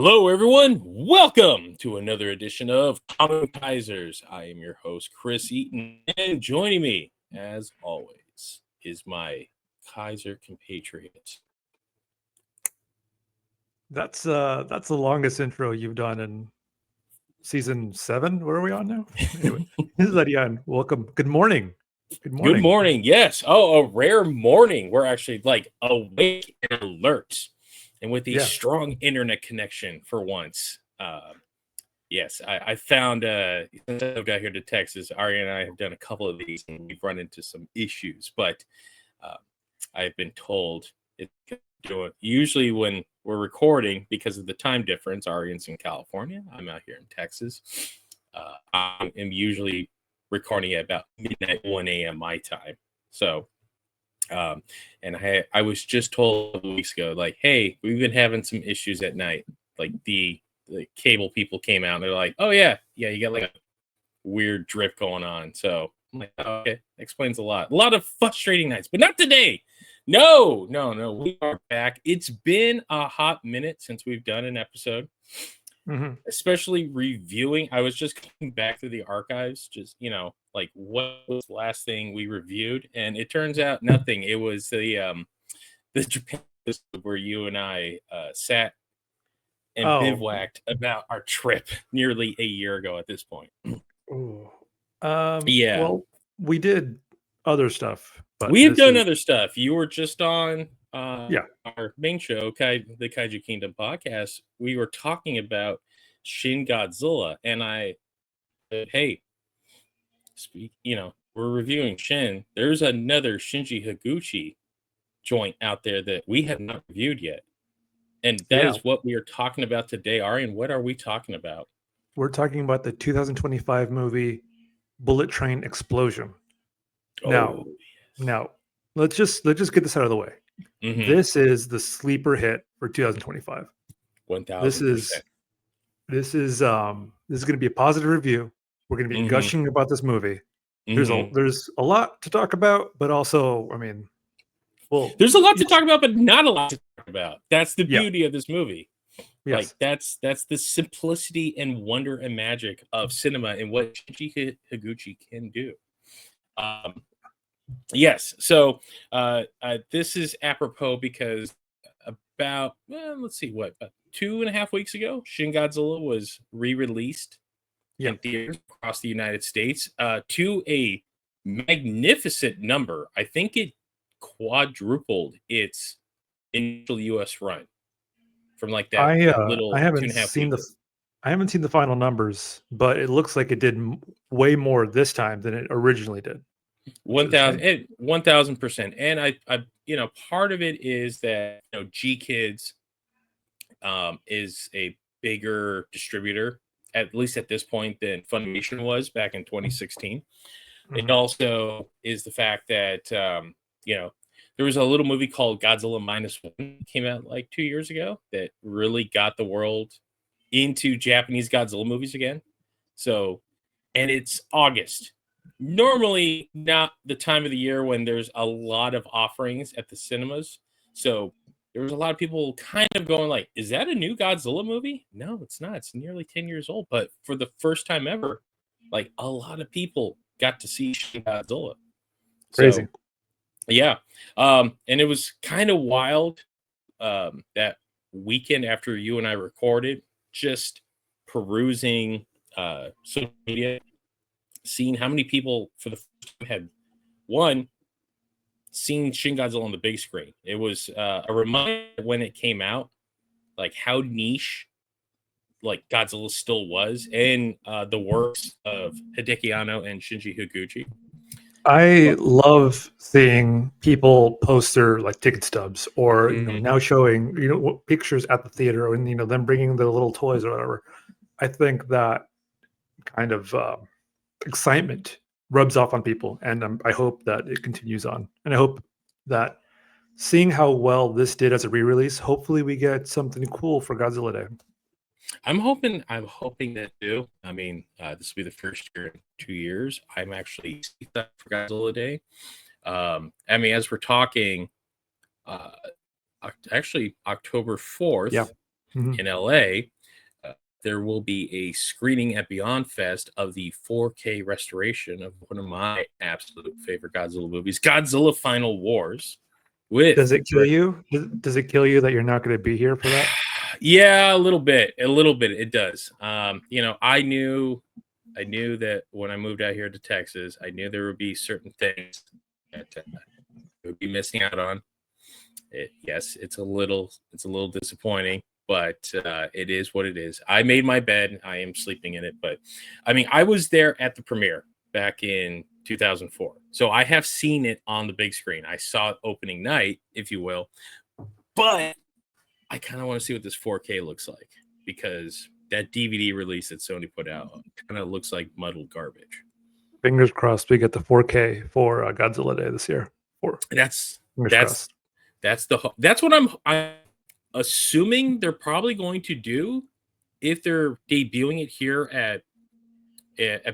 Hello, everyone. Welcome to another edition of Kamen Kaizers. I am your host, Chris Eaton, and joining me, as always, is my Kaiser compatriot. That's the longest intro you've done in season 7. Where are we on now? Anyway, this is Arian. Welcome. Good morning. Good morning. Yes. Oh, a rare morning. We're actually like awake and alert, and with a strong internet connection for once. Yes, I found since I've got here to Texas, Arian and I have done a couple of these, and we've run into some issues. But I've been told it's usually when we're recording because of the time difference. Arian's in California. I'm out here in Texas. I am usually recording at about midnight, 1 a.m. my time. So, and I was just told a couple weeks ago, like, hey, we've been having some issues at night. Like the cable people came out and they're like, oh yeah, you got like a weird drift going on. So I'm like, oh, okay, explains a lot. A lot of frustrating nights, but not today. No, we are back. It's been a hot minute since we've done an episode. Especially reviewing. I was just coming back through the archives, just like what was the last thing we reviewed, and it turns out nothing. It was the Japan where you and I sat and bivouacked about our trip nearly a year ago at this point. Well, we did other stuff, but we've done other stuff. You were just on our main show, the Kaiju Kingdom podcast. We were talking about Shin Godzilla, and I said, hey, we're reviewing Shin. There's another Shinji Higuchi joint out there that we have not reviewed yet. And that is what we are talking about today. Arian, what are we talking about? We're talking about the 2025 movie Bullettrain Explosion. Now, let's just get this out of the way. This is the sleeper hit for 2025. 1000%. This is going to be a positive review. We're going to be gushing about this movie. There's a lot to talk about, but also, I mean, there's a lot to talk about, but not a lot to talk about. That's the beauty of this movie. Yes. Like that's the simplicity and wonder and magic of cinema and what Shinji Higuchi can do. Yes. So this is apropos because about about 2.5 weeks ago, Shin Godzilla was re-released in theaters across the United States to a magnificent number. I think it quadrupled its initial U.S. run from like that little. I haven't seen the final numbers, but it looks like it did way more this time than it originally did. 1000%. And I part of it is that G Kids is a bigger distributor, at least at this point, than Funimation was back in 2016. It also is the fact that there was a little movie called Godzilla -1 came out like 2 years ago that really got the world into Japanese Godzilla movies again. So, and it's August. Normally not the time of the year when there's a lot of offerings at the cinemas. So there was a lot of people kind of going like, is that a new Godzilla movie? No, it's not. It's nearly 10 years old. But for the first time ever, like a lot of people got to see Shin Godzilla. Crazy. So, yeah. And it was kind of wild that weekend after you and I recorded, just perusing social media, seeing how many people for the first time had seen Shin Godzilla on the big screen. It was a reminder when it came out, like how niche like Godzilla still was, and the works of Hideki Anno and Shinji Higuchi. I love seeing people post their like ticket stubs or now showing pictures at the theater and them bringing their little toys or whatever. I think that kind of excitement rubs off on people, and I hope that it continues on. And I hope that seeing how well this did as a re-release, hopefully we get something cool for Godzilla Day. I'm hoping that too. I mean, this will be the first year in 2 years. I'm actually excited for Godzilla Day. I mean, as we're talking, actually October 4th in LA, there will be a screening at Beyond Fest of the 4K restoration of one of my absolute favorite Godzilla movies, Godzilla Final Wars. Does it kill you? Does it kill you that you're not going to be here for that? Yeah, a little bit. It does. I knew that when I moved out here to Texas, I knew there would be certain things that I would be missing out on. Yes, it's a little disappointing, but it is what it is. I made my bed. I am sleeping in it. But I mean, I was there at the premiere back in 2004. So I have seen it on the big screen. I saw it opening night, if you will. But I kind of want to see what this 4K looks like, because that DVD release that Sony put out kind of looks like muddled garbage. Fingers crossed we get the 4K for Godzilla Day this year. That's what I'm assuming they're probably going to do if they're debuting it here at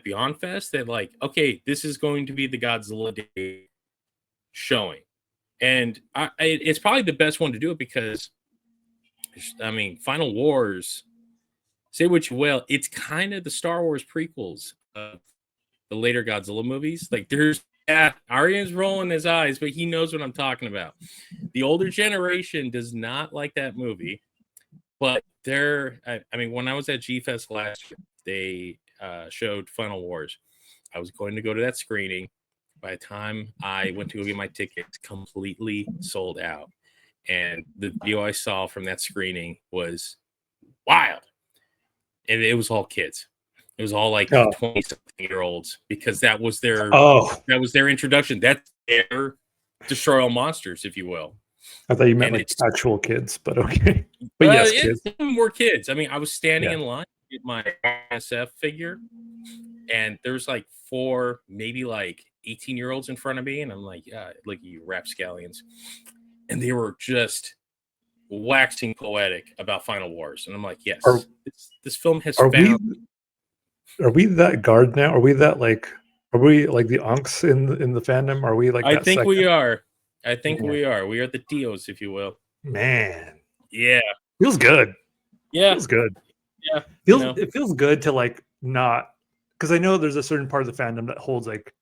Beyond Fest. That, like, okay, this is going to be the Godzilla Day showing, and it's probably the best one to do it, because I mean, Final Wars, say what you will, it's kind of the Star Wars prequels of the later Godzilla movies. Like, Arian's rolling his eyes, but he knows what I'm talking about. The older generation does not like that movie, but I mean, when I was at G-Fest last year, they showed Final Wars. I was going to go to that screening. By the time I went to go get my tickets, completely sold out. And the view I saw from that screening was wild. And it was all kids. It was all like 20-something-year-olds, because that was their introduction. That's their Destroy All Monsters, if you will. I thought you meant like actual kids, but okay. But yes, kids. More kids. I mean, I was standing in line to get my SF figure, and there's like 4, maybe like 18-year-olds in front of me, and I'm like, yeah, look at you rapscallions. And they were just waxing poetic about Final Wars. And I'm like, yes, this film has found... Are we that guard now? Are we that are we like the unks in the fandom? Are we like I think we are. I think we are. We are the Dios, if you will. Man. Yeah. Feels good. Yeah. Feels good. Yeah. It feels good to like not, because I know there's a certain part of the fandom that holds like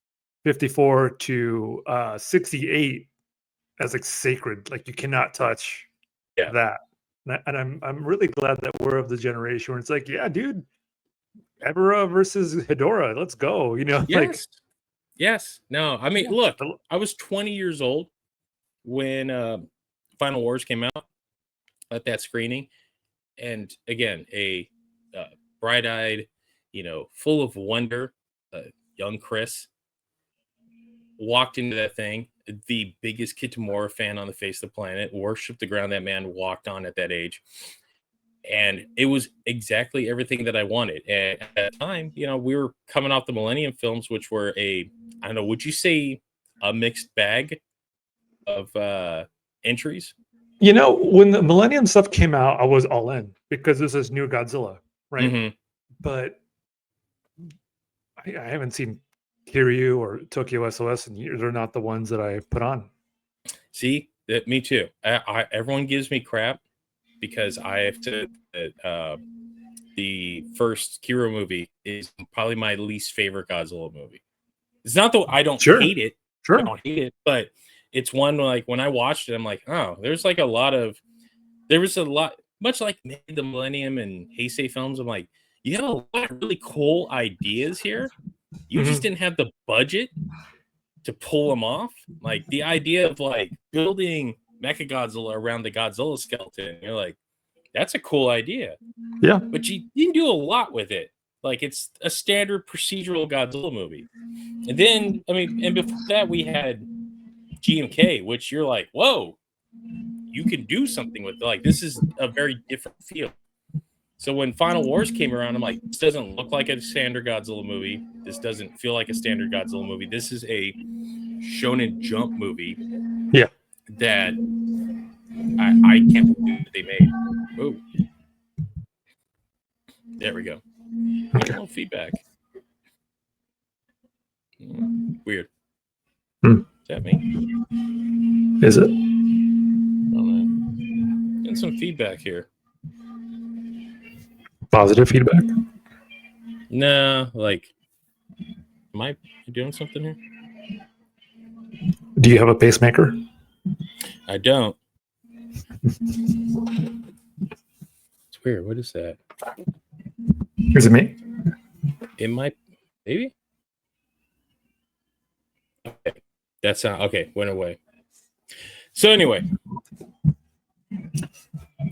54 to 68 as like sacred. Like you cannot touch that. And I'm really glad that we're of the generation where it's like, yeah, dude, Ebera versus Hedorah, let's go. Yes. No, I mean, look, I was 20 years old when Final Wars came out at that screening. And again, a bright-eyed, full of wonder, young Chris walked into that thing, the biggest Kitamura fan on the face of the planet, worshipped the ground that man walked on at that age. And it was exactly everything that I wanted. And at that time, we were coming off the Millennium films, which were would you say a mixed bag of entries? When the Millennium stuff came out, I was all in, because this is new Godzilla, right? Mm-hmm. But I haven't seen Kiryu or Tokyo SOS, and they're not the ones that I put on. See, me too. Everyone gives me crap because I have to. The first Kiro movie is probably my least favorite Godzilla movie. It's not that I don't hate it. Sure. I don't hate it, but it's one like when I watched it, I'm like, oh, there was a lot, much like the Millennium and Heisei films. I'm like, you have a lot of really cool ideas here. You just didn't have the budget to pull them off. Like the idea of like building Mechagodzilla around the Godzilla skeleton. You're like, that's a cool idea. Yeah. But you didn't do a lot with it. Like it's a standard procedural Godzilla movie. And then, and before that we had GMK, which you're like, whoa, you can do something with it. Like this is a very different feel. So when Final Wars came around, I'm like, this doesn't look like a standard Godzilla movie. This doesn't feel like a standard Godzilla movie. This is a Shonen Jump movie. Yeah. That I can't believe that they made. Oh. There we go. Okay. A little feedback. Weird. Is that me? Is it? I don't know. Getting some feedback here. Positive feedback. No, like, am I doing something here? Do you have a pacemaker? I don't. It's weird. What is that? Is it me? It might, maybe. Okay, that's not okay. Went away. So anyway,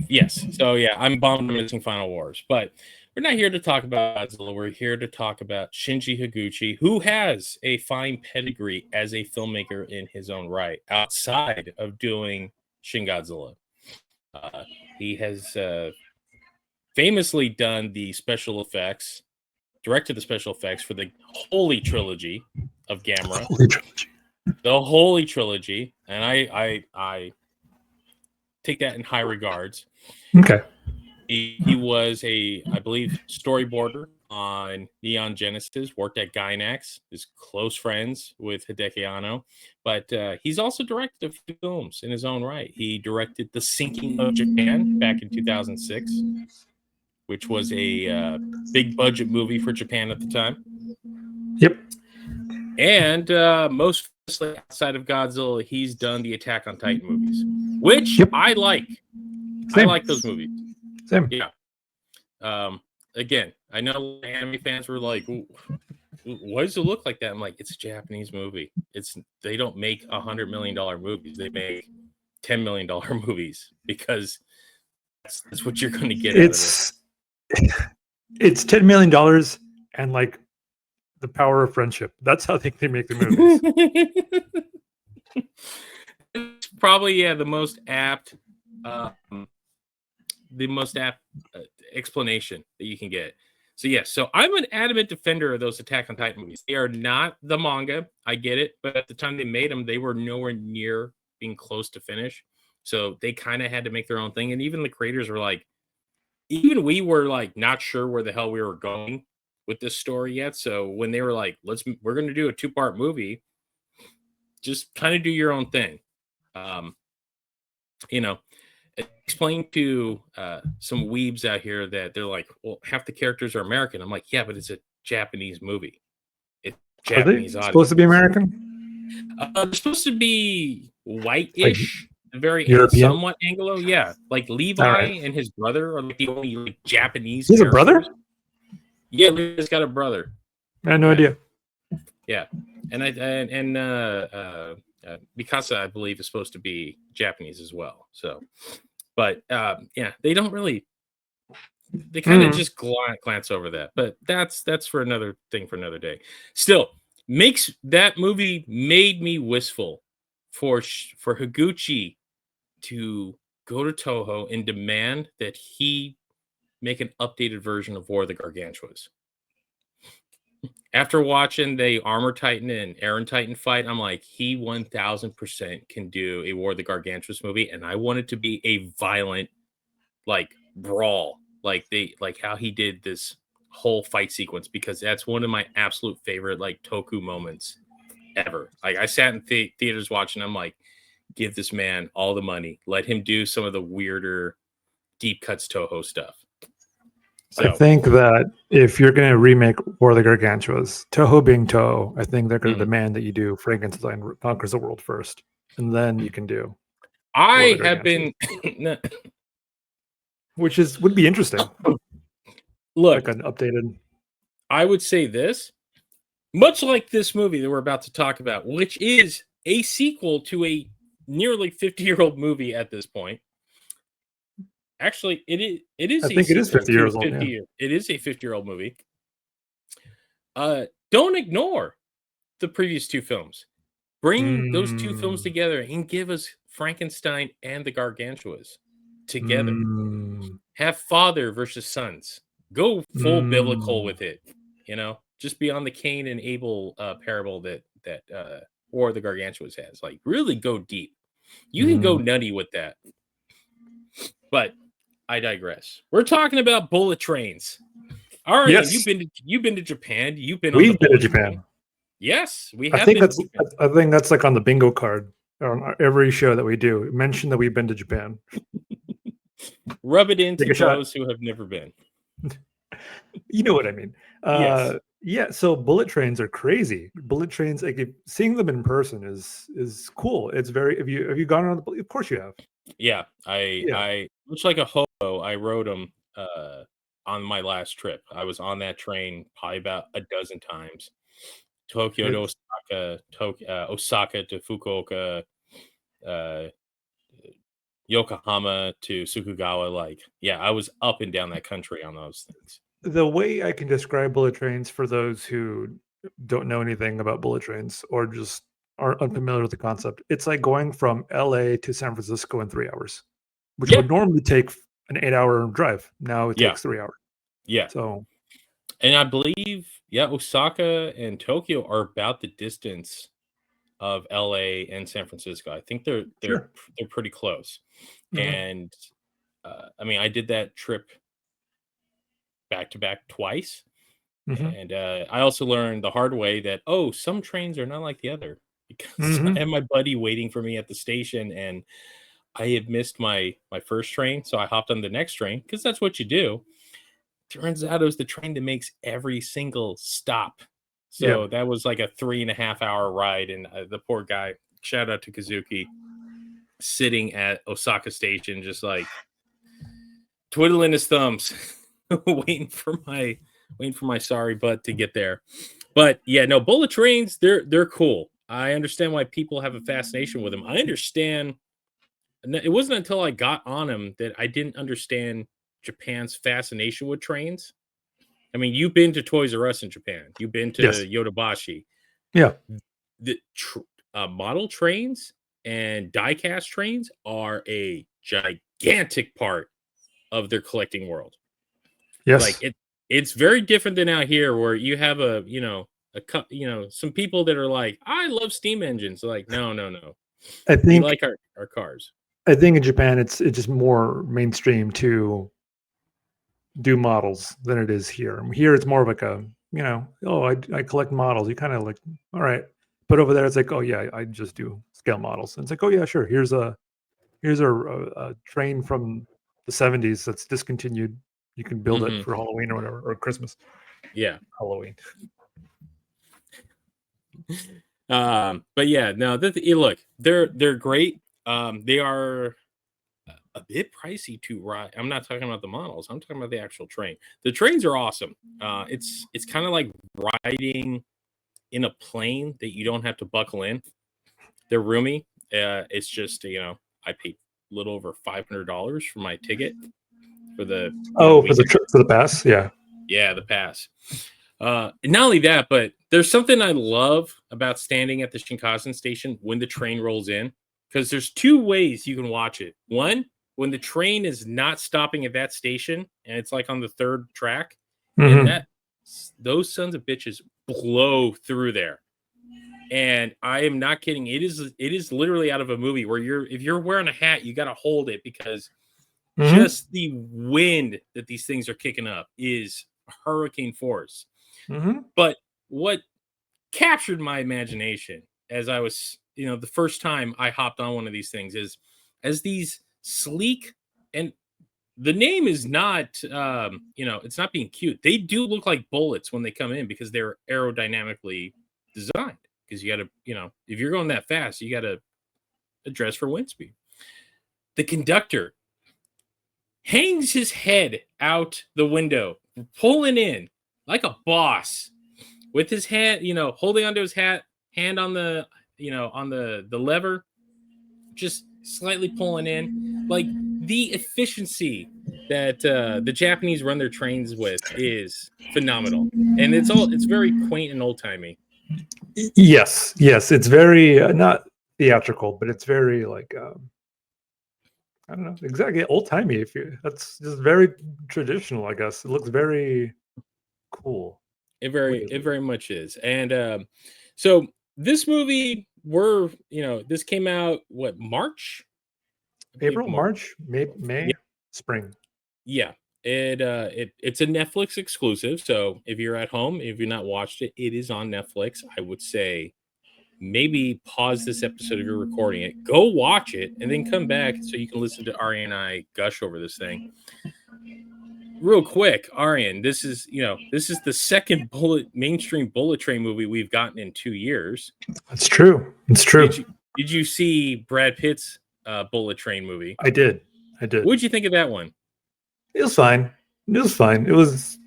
yes. So yeah, I'm bummed I'm missing Final Wars, but we're not here to talk about Godzilla. We're here to talk about Shinji Higuchi, who has a fine pedigree as a filmmaker in his own right, outside of doing Shin Godzilla. He has famously done the special effects, directed the special effects for the Holy Trilogy of Gamera. The Holy Trilogy, and I take that in high regards. Okay. He was I believe, storyboarder on Neon Genesis, worked at Gainax, is close friends with Hideki Anno, but he's also directed a few films in his own right. He directed The Sinking of Japan back in 2006, which was a big budget movie for Japan at the time. Yep. And most outside of Godzilla, he's done the Attack on Titan movies, which I like. Same. I like those movies. Same. Yeah. Again, I know anime fans were like, "Why does it look like that?" I'm like, "It's a Japanese movie. They don't make $100 million movies. They make $10 million movies because that's what you're going to get out of it." It's $10 million and like the power of friendship. That's how they make the movies. It's probably the most apt explanation that you can get. So yes, so I'm an adamant defender of those Attack on Titan movies. They are not the manga. I get it, but at the time they made them, they were nowhere near being close to finish. So they kind of had to make their own thing. And even the creators were like, even we were like not sure where the hell we were going with this story yet. So when they were like, we're going to do a 2-part movie, just kind of do your own thing. Explain to some weebs out here that they're like, well, half the characters are American. I'm like, yeah, but it's a Japanese movie. It's Japanese audience. Supposed to be American? They're supposed to be white-ish, like very European? somewhat Anglo. Yeah, like Levi and his brother are like the only like Japanese. He's a brother? Yeah, Levi's got a brother. I had no idea. Yeah, and Mikasa, I believe, is supposed to be Japanese as well. So, but they don't really. They kind of just glance over that, but that's for another thing for another day. Still, that movie made me wistful for Higuchi to go to Toho and demand that he make an updated version of War of the Gargantuas. After watching the Armor Titan and Aaron Titan fight, I'm like, he 1000% can do a War of the Gargantuas movie, and I want it to be a violent, like, brawl, like how he did this whole fight sequence, because that's one of my absolute favorite like Toku moments ever. Like, I sat in theaters watching. I'm like, give this man all the money. Let him do some of the weirder deep cuts Toho stuff. So, I think that if you're going to remake War of the Gargantuas, Toho being Toho, I think they're going to demand that you do Frankenstein Conquers the World first, and then you can do. I have been, which would be interesting. Look, like an updated. I would say this, much like this movie that we're about to talk about, which is a sequel to a nearly 50-year-old movie at this point. Actually, it is. I think it is 50 years old. Yeah. It is a 50-year-old movie. Don't ignore the previous two films. Bring those two films together and give us Frankenstein and the Gargantuas together. Have father versus sons. Go full biblical with it. Just beyond the Cain and Abel parable that War of the Gargantuas has. Like, really go deep. You can go nutty with that. But I digress. We're talking about bullet trains. Arian, yes. You've been to Japan. We've been to Japan. Train. Yes, we have. I think that's like on the bingo card on every show that we do. Mention that we've been to Japan. Rub it into those who have never been. You know what I mean? Yes. Yeah. So bullet trains are crazy. Bullet trains, like seeing them in person is cool. It's very. Have you gone on the? Of course you have. Yeah. Yeah. I much like a hobo. I rode them on my last trip. I was on that train probably about a dozen times. Tokyo to It's Osaka, Osaka to Fukuoka, uh, Yokohama to Sukugawa. Like, yeah, I was up and down that country on those things. the way I can describe bullet trains for those who don't know anything about bullet trains or just are unfamiliar with the concept. It's like going from LA to San Francisco in 3 hours, which Yeah, would normally take an 8 hour drive. Now it yeah, takes 3 hours. yeah. So And I believe, yeah, Osaka and Tokyo are about the distance of LA and San Francisco. I think sure. they're pretty close. Hmm. And I mean, I did that trip back to back twice. Hmm. And I also learned the hard way that, oh, some trains are not like the other because I Hmm. had my buddy waiting for me at the station and I had missed my first train. So I hopped on the next train because that's what you do. Turns out it was the train that makes every single stop. Yeah. So that was like a 3.5 hour ride. And the poor guy, shout out to Kazuki, sitting at Osaka Station, just like twiddling his thumbs, waiting for my sorry butt to get there. But yeah, no, bullet trains, they're cool. I understand why people have a fascination with them. I understand. It wasn't until I got on them that I didn't understand Japan's fascination with trains. I mean, you've been to Toys R Us in Japan. You've been to Yes. Yodobashi. Yeah. The model trains and die-cast trains are a gigantic part of their collecting world. Like Yes. it's very different than out here where you have some people that are like, I love steam engines. Like, no, no, no. I We think like our cars. I think in Japan it's just more mainstream to do models than it is here. Here it's more of like a, oh, I collect models. You kind of like, all right. But over there it's like, oh yeah, I just do scale models. And it's like, oh yeah, sure. Here's a train from the 70s that's discontinued. You can build it Hmm. for Halloween or whatever, or Christmas. Yeah. Halloween. But yeah, no, look, they're great. They are a bit pricey to ride. I'm not talking about the models. I'm talking about the actual train. The trains are awesome. It's kind of like riding in a plane that you don't have to buckle in. They're roomy. It's just I paid a little over $500 for my ticket for the Oh, for the weekend. trip, for the pass. Yeah. Yeah, the pass. Not only that, but there's something I love about standing at the Shinkansen station when the train rolls in, because there's two ways you can watch it. One, when the train is not stopping at that station and it's like on the third track, and Hmm. those sons of bitches blow through there. And I am not kidding. It is literally out of a movie where if you're wearing a hat, you got to hold it because Hmm. just the wind that these things are kicking up is hurricane force. Hmm. But what captured my imagination as I was, the first time I hopped on one of these things is as these sleek, and the name is not, it's not being cute. They do look like bullets when they come in because they're aerodynamically designed. Because you got to, if you're going that fast, you got to address for wind speed. The conductor hangs his head out the window, pulling in like a boss with his hand, holding onto his hand on the lever, just slightly pulling in. Like the efficiency that the Japanese run their trains with is phenomenal, and it's very quaint and old timey. Yes. Yes. It's very not theatrical, but it's very like I don't know exactly old timey. If you That's just very traditional, I guess. It looks very cool. It Weirdly. very much is, and so this movie, this came out what, March? I believe April, March. March, May, spring. Yeah. It's a Netflix exclusive. So if you're at home, if you're not watched it, it is on Netflix. I would say maybe pause this episode if you're recording it, go watch it, and then come back so you can listen to Ari and I gush over this thing. real quick, Arian, this is the second mainstream Bullet Train movie we've gotten in 2 years. That's true. It's true. Did you see Brad Pitt's Bullet Train movie? I did. What'd you think of that one? It was fine. It's fine. It's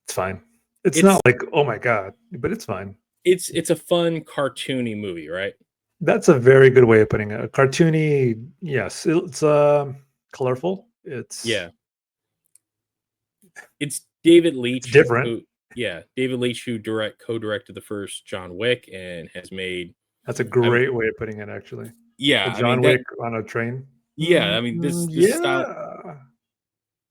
fine. It's not like, oh my god, but it's fine. It's a fun cartoony movie, right? That's a very good way of putting it. A cartoony, yes. It's colorful. It's David Leitch. It's different. David Leitch, who co-directed the first John Wick and has made. That's a great way of putting it, actually. Yeah, John Wick on a train. Yeah, I mean this style.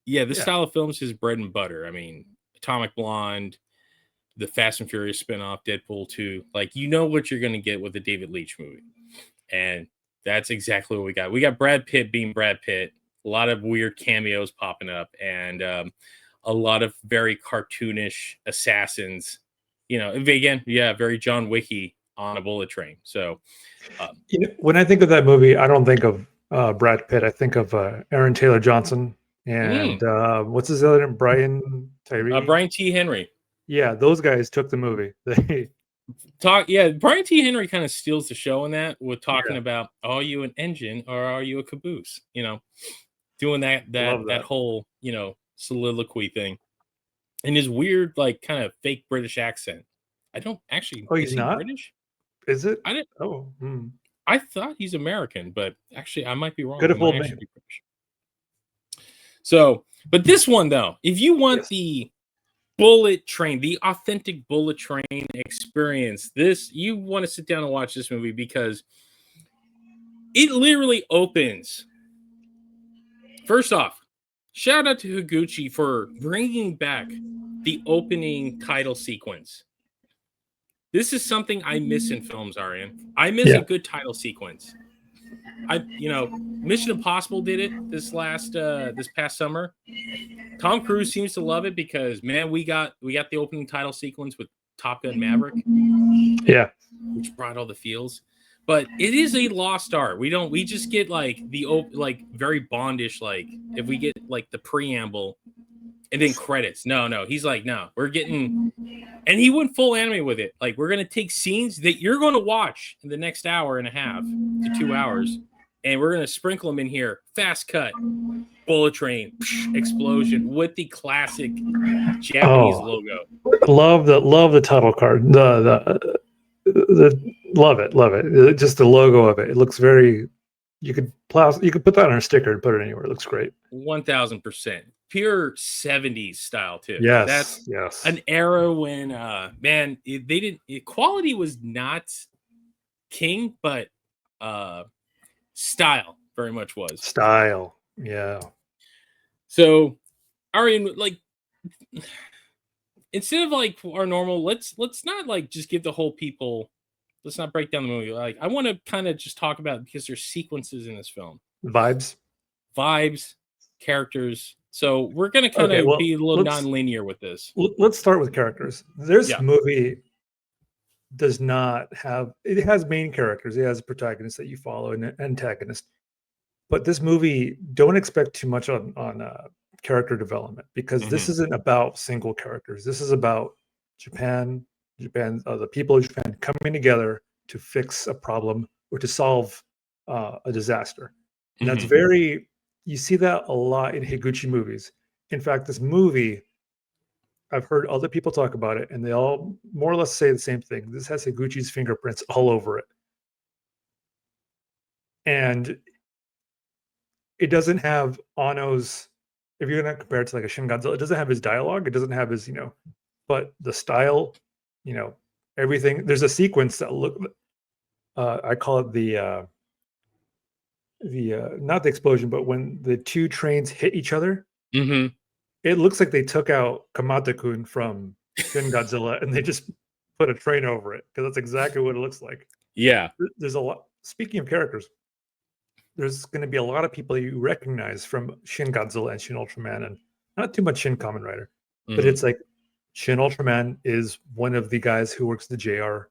Yeah, this style of film's his bread and butter. I mean, Atomic Blonde, the Fast and Furious spinoff, Deadpool 2. Like, what you're going to get with a David Leitch movie. And that's exactly what we got. We got Brad Pitt being Brad Pitt, a lot of weird cameos popping up, and a lot of very cartoonish assassins. Again, very John Wicky on a bullet train. So, when I think of that movie, I don't think of Brad Pitt. I think of Aaron Taylor Johnson and what's his other name? Brian T. Henry. Yeah, those guys took the movie. Brian T. Henry kind of steals the show in that with talking about, are you an engine or are you a caboose? Doing that whole, soliloquy thing. And his weird, like, kind of fake British accent. I don't actually. Oh, he's not British? Is it? I didn't. Oh, I thought he's American, but actually, I might be wrong. Could have fooled me. So, but this one though, if you want the Bullet Train, the authentic Bullet Train experience, you want to sit down and watch this movie because it literally opens. First off, shout out to Higuchi for bringing back the opening title sequence. This is something I miss in films, Arian. I miss a good title sequence. Mission Impossible did it this past summer. Tom Cruise seems to love it because, man, we got the opening title sequence with Top Gun Maverick. Yeah. Which brought all the feels. But it is a lost art. We just get like very Bondish, like if we get like the preamble and then credits. No. He's like, no, we're getting, and he went full anime with it. Like, we're going to take scenes that you're going to watch in the next hour and a half to 2 hours, and we're going to sprinkle them in here. Fast cut, bullet train, explosion with the classic Japanese logo. Love the title card. The love it. Just the logo of it. It looks very. You could put that on a sticker and put it anywhere. It looks great. 1000%. Pure 70s style too. Yes, that's an era when quality was not king, but style very much was. Style, yeah. So, Arian, like, instead of like our normal, let's not like just give the whole people. Let's not break down the movie. Like, I want to kind of just talk about, because there's sequences in this film, vibes, characters. So we're going to kind of be a little non-linear with this. Let's start with characters. This movie does not have, it has main characters. It has a protagonist that you follow and an antagonist. But this movie, don't expect too much on character development, because this isn't about single characters. This is about Japan, the people of Japan coming together to fix a problem or to solve a disaster. And that's very, you see that a lot in Higuchi movies. In fact, this movie, I've heard other people talk about it, and they all more or less say the same thing. This has Higuchi's fingerprints all over it. And it doesn't have Anno's, if you're going to compare it to like a Shin Godzilla, it doesn't have his dialogue. It doesn't have his, but the style, everything. There's a sequence that I call it the not the explosion, but when the two trains hit each other, it looks like they took out Kamata-kun from Shin Godzilla and they just put a train over it, because that's exactly what it looks like. Yeah. There's a lot. Speaking of characters, there's going to be a lot of people you recognize from Shin Godzilla and Shin Ultraman, and not too much Shin Kamen Rider, but it's like Shin Ultraman is one of the guys who works the JR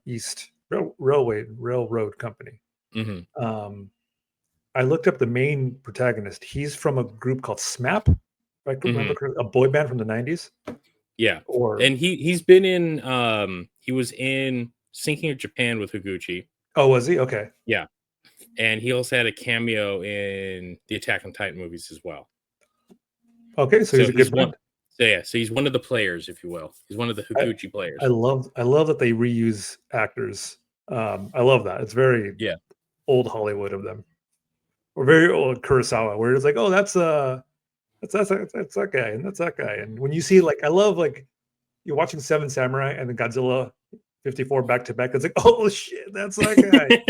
East Railroad Company. I looked up the main protagonist. He's from a group called SMAP. I could remember a boy band from the 90s. Yeah. Or and he's been in he was in Sinking of Japan with Higuchi. oh, was he? Okay. Yeah. And he also had a cameo in the Attack on Titan movies as well. Okay, so he's a good friend. So he's one of the players, if you will. He's one of the Higuchi players. I love that they reuse actors. I love that. It's very old Hollywood of them, or very old Kurosawa, where it's like, oh, that's that guy, and that's that guy. And when you see, like, I love, like, you're watching Seven Samurai and then Godzilla 54 back to back. It's like, oh shit, that's that guy.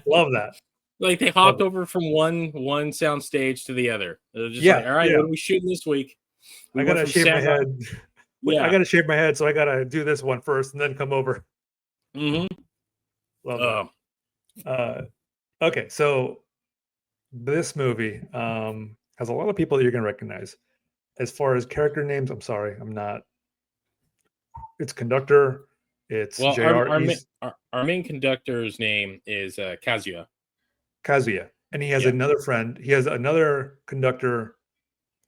Love that. Like, they hopped over from one sound stage to the other. They're just like, all right, what are we shooting this week? I gotta shave my head. Yeah, I gotta shave my head, so I gotta do this one first and then come over. Love that. Okay, so this movie has a lot of people that you're gonna recognize. As far as character names, I'm sorry, I'm not. It's conductor. It's JR. Our main conductor's name is Kazuya. Kazuya, and he has another friend. He has another conductor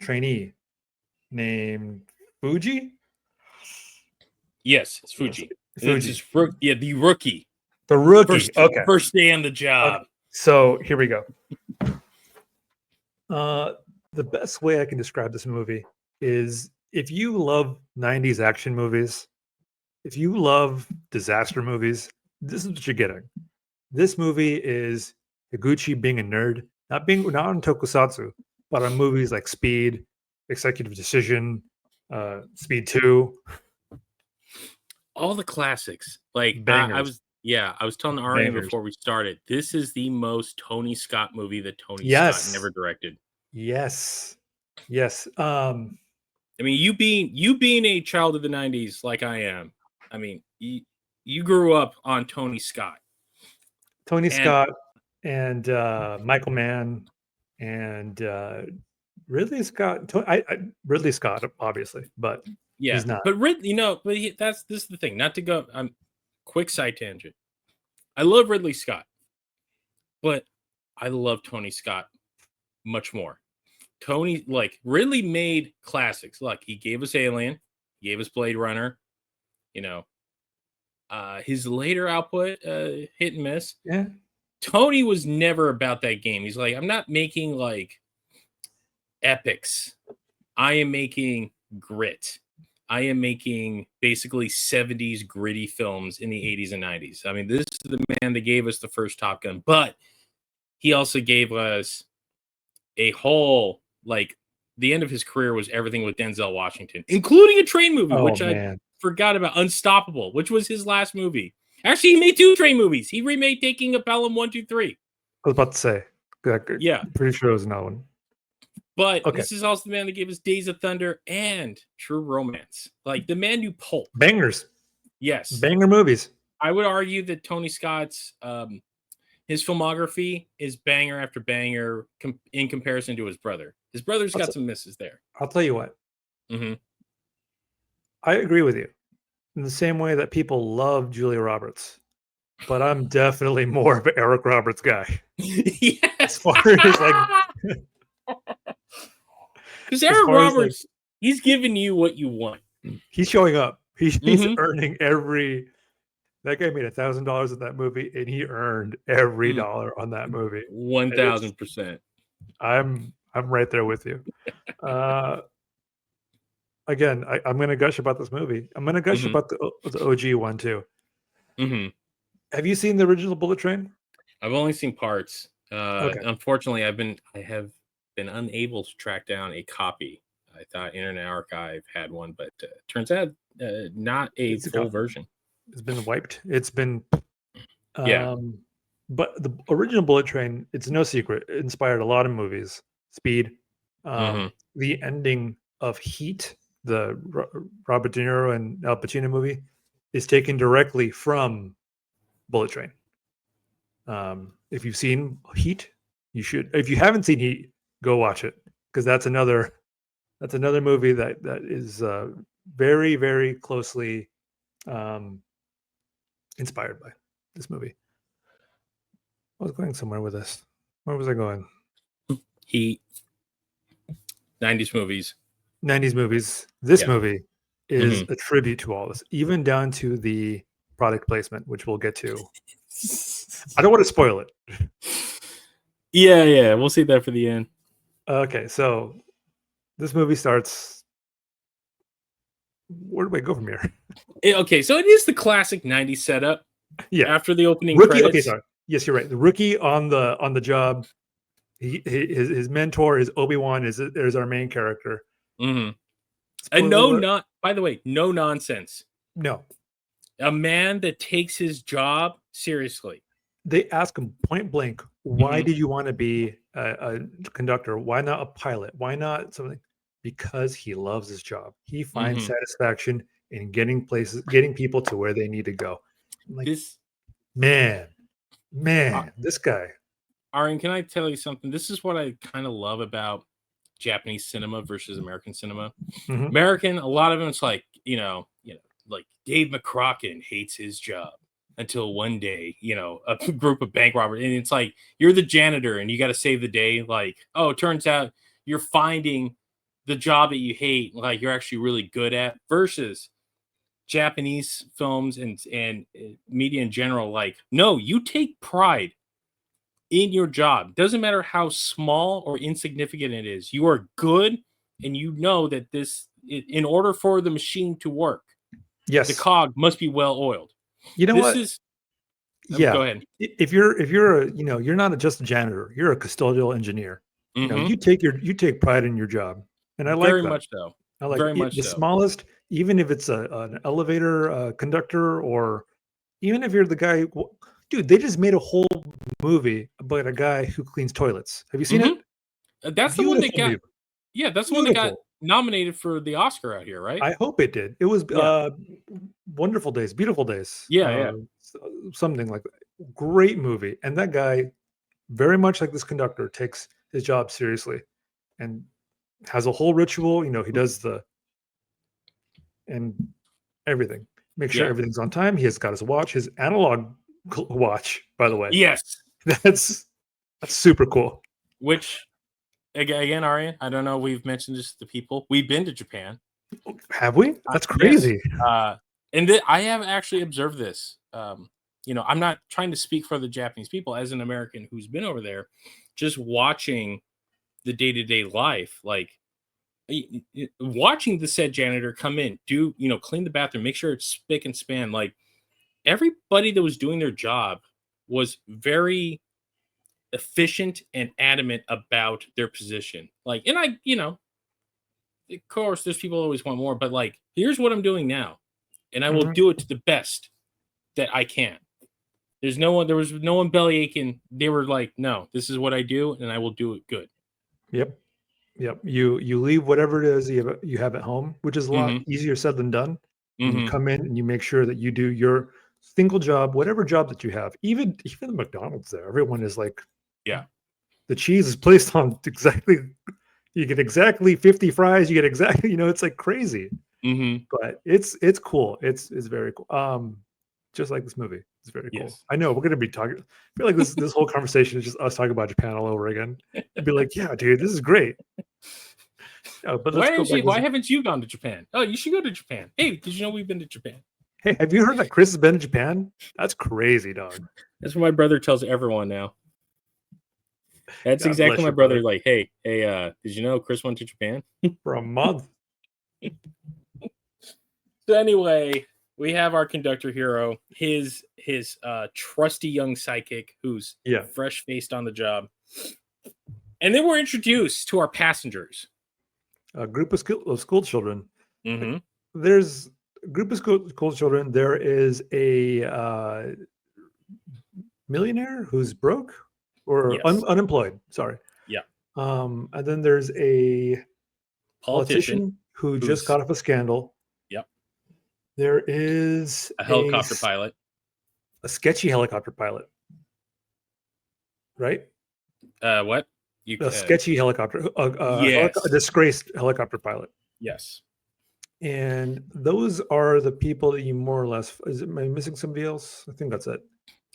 trainee named Fuji. Yes, it's Fuji. Fuji. The rookie. The rookie. First day on the job. Okay. So here we go. The best way I can describe this movie is, if you love 90s action movies, if you love disaster movies, this is what you're getting. This movie is Higuchi being a nerd, not on tokusatsu, but on movies like Speed, Executive Decision, Speed 2. All the classics. Like, Bangers. I was telling Arian before we started, this is the most Tony Scott movie that Tony Scott never directed. Yes. I mean, you being a child of the 90s like I am, I mean, you grew up on Tony Scott. Scott and Michael Mann and Ridley Scott. Ridley Scott, obviously, but he's not. But this is the thing. Not to go, quick side tangent. I love Ridley Scott, but I love Tony Scott much more. Ridley made classics. Like, he gave us Alien, he gave us Blade Runner. His later output, hit and miss. Yeah. Tony was never about that game. He's like, I'm not making like epics. I am making grit. I am making basically 70s gritty films in the 80s and 90s. I mean, this is the man that gave us the first Top Gun, but he also gave us a whole, like, the end of his career was everything with Denzel Washington, including a train movie, which I forgot about, Unstoppable, which was his last movie. Actually, he made 2 train movies. He remade Taking of Pelham 1, 2, 3. I was about to say. Yeah. Pretty sure it was another one. But this is also the man that gave us Days of Thunder and True Romance. Like, the man who pulp. Bangers. Yes. Banger movies. I would argue that Tony Scott's, his filmography is banger after banger in comparison to his brother. His brother's got some misses there. I'll tell you what. Mm-hmm. I agree with you. In the same way that people love Julia Roberts. But I'm definitely more of an Eric Roberts guy. Yes. As far as, like... Because Eric Roberts, he's giving you what you want. He's showing up. He's earning every... That guy made $1,000 in that movie, and he earned every dollar on that movie. 1,000%. I'm right there with you. Again, I'm going to gush about this movie. I'm going to gush about the OG one too. Mm-hmm. Have you seen the original Bullettrain? I've only seen parts. Okay. Unfortunately, I have been unable to track down a copy. I thought Internet Archive had one, but turns out not a full version. It's been wiped. It's been but the original Bullettrain, it's no secret, it inspired a lot of movies. Speed, the ending of Heat, the Robert De Niro and Al Pacino movie, is taken directly from Bullettrain. If you've seen Heat, you should. If you haven't seen Heat, go watch it, because that's another movie that is very, very closely inspired by this movie. I was going somewhere with this. Where was I going? Heat, 90s movies. 90s movies. This Yeah. movie is a tribute to all this, even down to the product placement, which we'll get to. I don't want to spoil it. Yeah, we'll see that for the end. Okay, so this movie starts. Where do I go from here? Okay, so it is the classic 90s setup. Yeah. After the opening Rookie. credits. Okay, sorry. Yes, you're right. The rookie on the job. His mentor is Obi-Wan. There's our main character. Mm-hmm. And by the way, no nonsense. No. A man that takes his job seriously. They ask him point blank, why did you want to be a conductor? Why not a pilot? Why not something? Because he loves his job. He finds satisfaction in getting people to where they need to go. Like, man, this guy. Arian, can I tell you something? This is what I kind of love about Japanese cinema versus American cinema. American, a lot of them, it's like, like Dave McCrocken hates his job until one day, a group of bank robbers, and it's like, you're the janitor and you got to save the day. Like, oh, it turns out you're finding the job that you hate, like you're actually really good at, versus Japanese films and media in general. Like, no, you take pride in your job. Doesn't matter how small or insignificant it is. You are good, and you know that in order for the machine to work, yes, the cog must be well oiled. You know this what? Is yeah. Go ahead. If you're a, you're not just a janitor. You're a custodial engineer. You take pride in your job, and I like very that. much so. I like very much the so. smallest, even if it's an elevator conductor, or even if you're the guy. Dude, they just made a whole movie about a guy who cleans toilets. Have you seen it? That's the one that got. Yeah, that's the one that got nominated for the Oscar out here, right? I hope it did. It was Wonderful Days, Beautiful Days. Yeah. Something like that. Great movie. And that guy, very much like this conductor, takes his job seriously and has a whole ritual. He does and everything. Make sure everything's on time. He has got his watch, his analog watch, by the way. Yes. That's super cool. Which, again, Arian, I don't know. We've mentioned this to people. We've been to Japan. Have we? That's crazy. Yes. And I have actually observed this. I'm not trying to speak for the Japanese people as an American who's been over there, just watching the day-to-day life, like watching the said janitor come in, clean the bathroom, make sure it's spick and span. Like, everybody that was doing their job was very efficient and adamant about their position. Like, and of course, there's people always want more, but like, here's what I'm doing now, and I will do it to the best that I can. There was no one belly aching. They were like, no, this is what I do, and I will do it good. Yep. You leave whatever it is you have at home, which is a lot easier said than done. And you come in and you make sure that you do your single job, whatever job that you have. Even the McDonald's there, everyone is like, the cheese is placed on exactly. You get exactly 50 fries. You get exactly, it's like crazy. But it's cool. It's very cool. Just like this movie. It's very cool. I know we're going to be talking. I feel like this whole conversation is just us talking about Japan all over again. I'd be like, yeah, dude, this is great. But why haven't you gone to Japan? Oh, you should go to Japan. Hey, did you know we've been to Japan? Hey, have you heard that Chris has been to Japan? That's crazy, dog. That's what my brother tells everyone now. That's God exactly my brother. Like, hey, did you know Chris went to Japan for a month? So anyway, we have our conductor hero, his trusty young psychic who's fresh faced on the job, and then we're introduced to our passengers, a group of school children. There's a group of school children. There is a millionaire who's broke or unemployed. Sorry. Yeah. And then there's a politician who just got off a scandal. Yep. There is a helicopter pilot. A sketchy helicopter pilot. Right? What? A sketchy helicopter. A disgraced helicopter pilot. Yes. And those are the people that you more or less. Am I missing somebody else? I think that's it.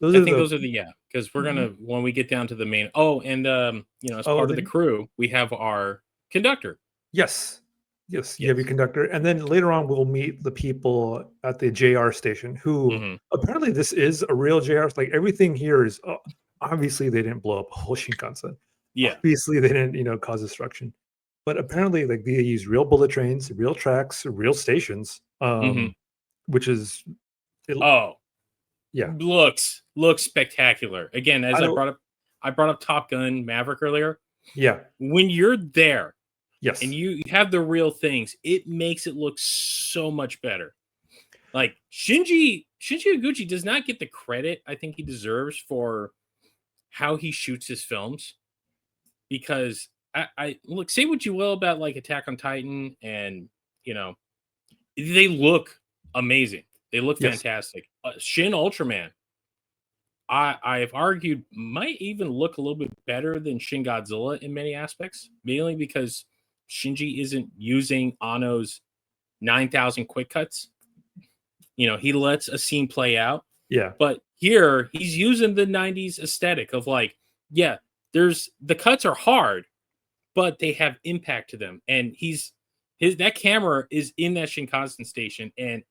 Those are the because we're gonna when we get down to the main. Oh, and as part of the crew, we have our conductor. Yes. Yes, you have your conductor, and then later on we'll meet the people at the JR station who apparently this is a real JR. Like everything here is obviously they didn't blow up a whole Shinkansen. Yeah. Obviously they didn't cause destruction, but apparently like they use real bullet trains, real tracks, real stations, which is looks spectacular. Again, as I brought up Top Gun Maverick earlier. Yeah, when you're there. Yes. And you have the real things, it makes it look so much better. Like Shinji Higuchi does not get the credit I think he deserves for how he shoots his films. Because I look, say what you will about like Attack on Titan, and they look amazing. They look fantastic. Shin Ultraman, I've argued might even look a little bit better than Shin Godzilla in many aspects, mainly because Shinji isn't using Anno's 9,000 quick cuts. He lets a scene play out. Yeah. But here, he's using the 90s aesthetic of like, the cuts are hard, but they have impact to them. And that camera is in that Shinkansen station, and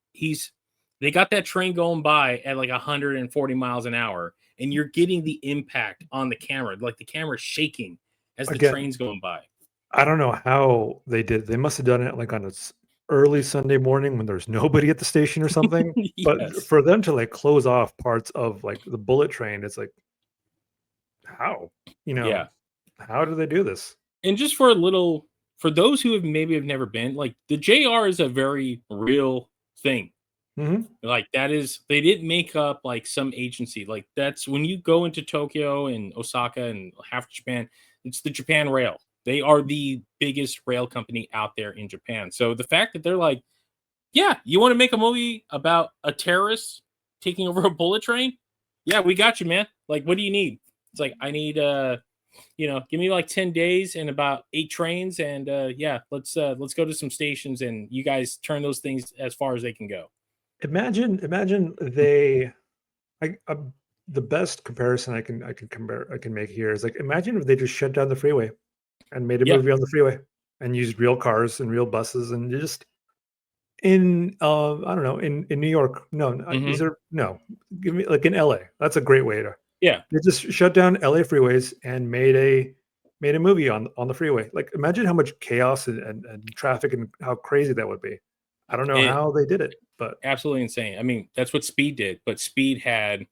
they got that train going by at like 140 miles an hour, and you're getting the impact on the camera. Like the camera's shaking as the train's going by. I don't know how they did. They must have done it like on a early Sunday morning when there's nobody at the station or something. But for them to like close off parts of like the bullet train, it's like, how? How do they do this? And just for those who have never been, like the JR is a very real thing. Like that is, they didn't make up like some agency. Like that's when you go into Tokyo and Osaka and half Japan, it's the Japan Rail. They are the biggest rail company out there in Japan. So the fact that they're like, yeah, you want to make a movie about a terrorist taking over a bullet train? Yeah, we got you, man. Like, what do you need? It's like, I need, give me like 10 days and about 8 trains. And let's go to some stations, and you guys turn those things as far as they can go. Imagine the best comparison I can make here is like, imagine if they just shut down the freeway and made a movie on the freeway and used real cars and real buses, and just in I don't know, in New York. Give me like in LA. That's a great way to they just shut down LA freeways and made a movie on the freeway. Like imagine how much chaos and traffic and how crazy that would be. I don't know how they did it, but absolutely insane. I mean, that's what Speed did, but Speed had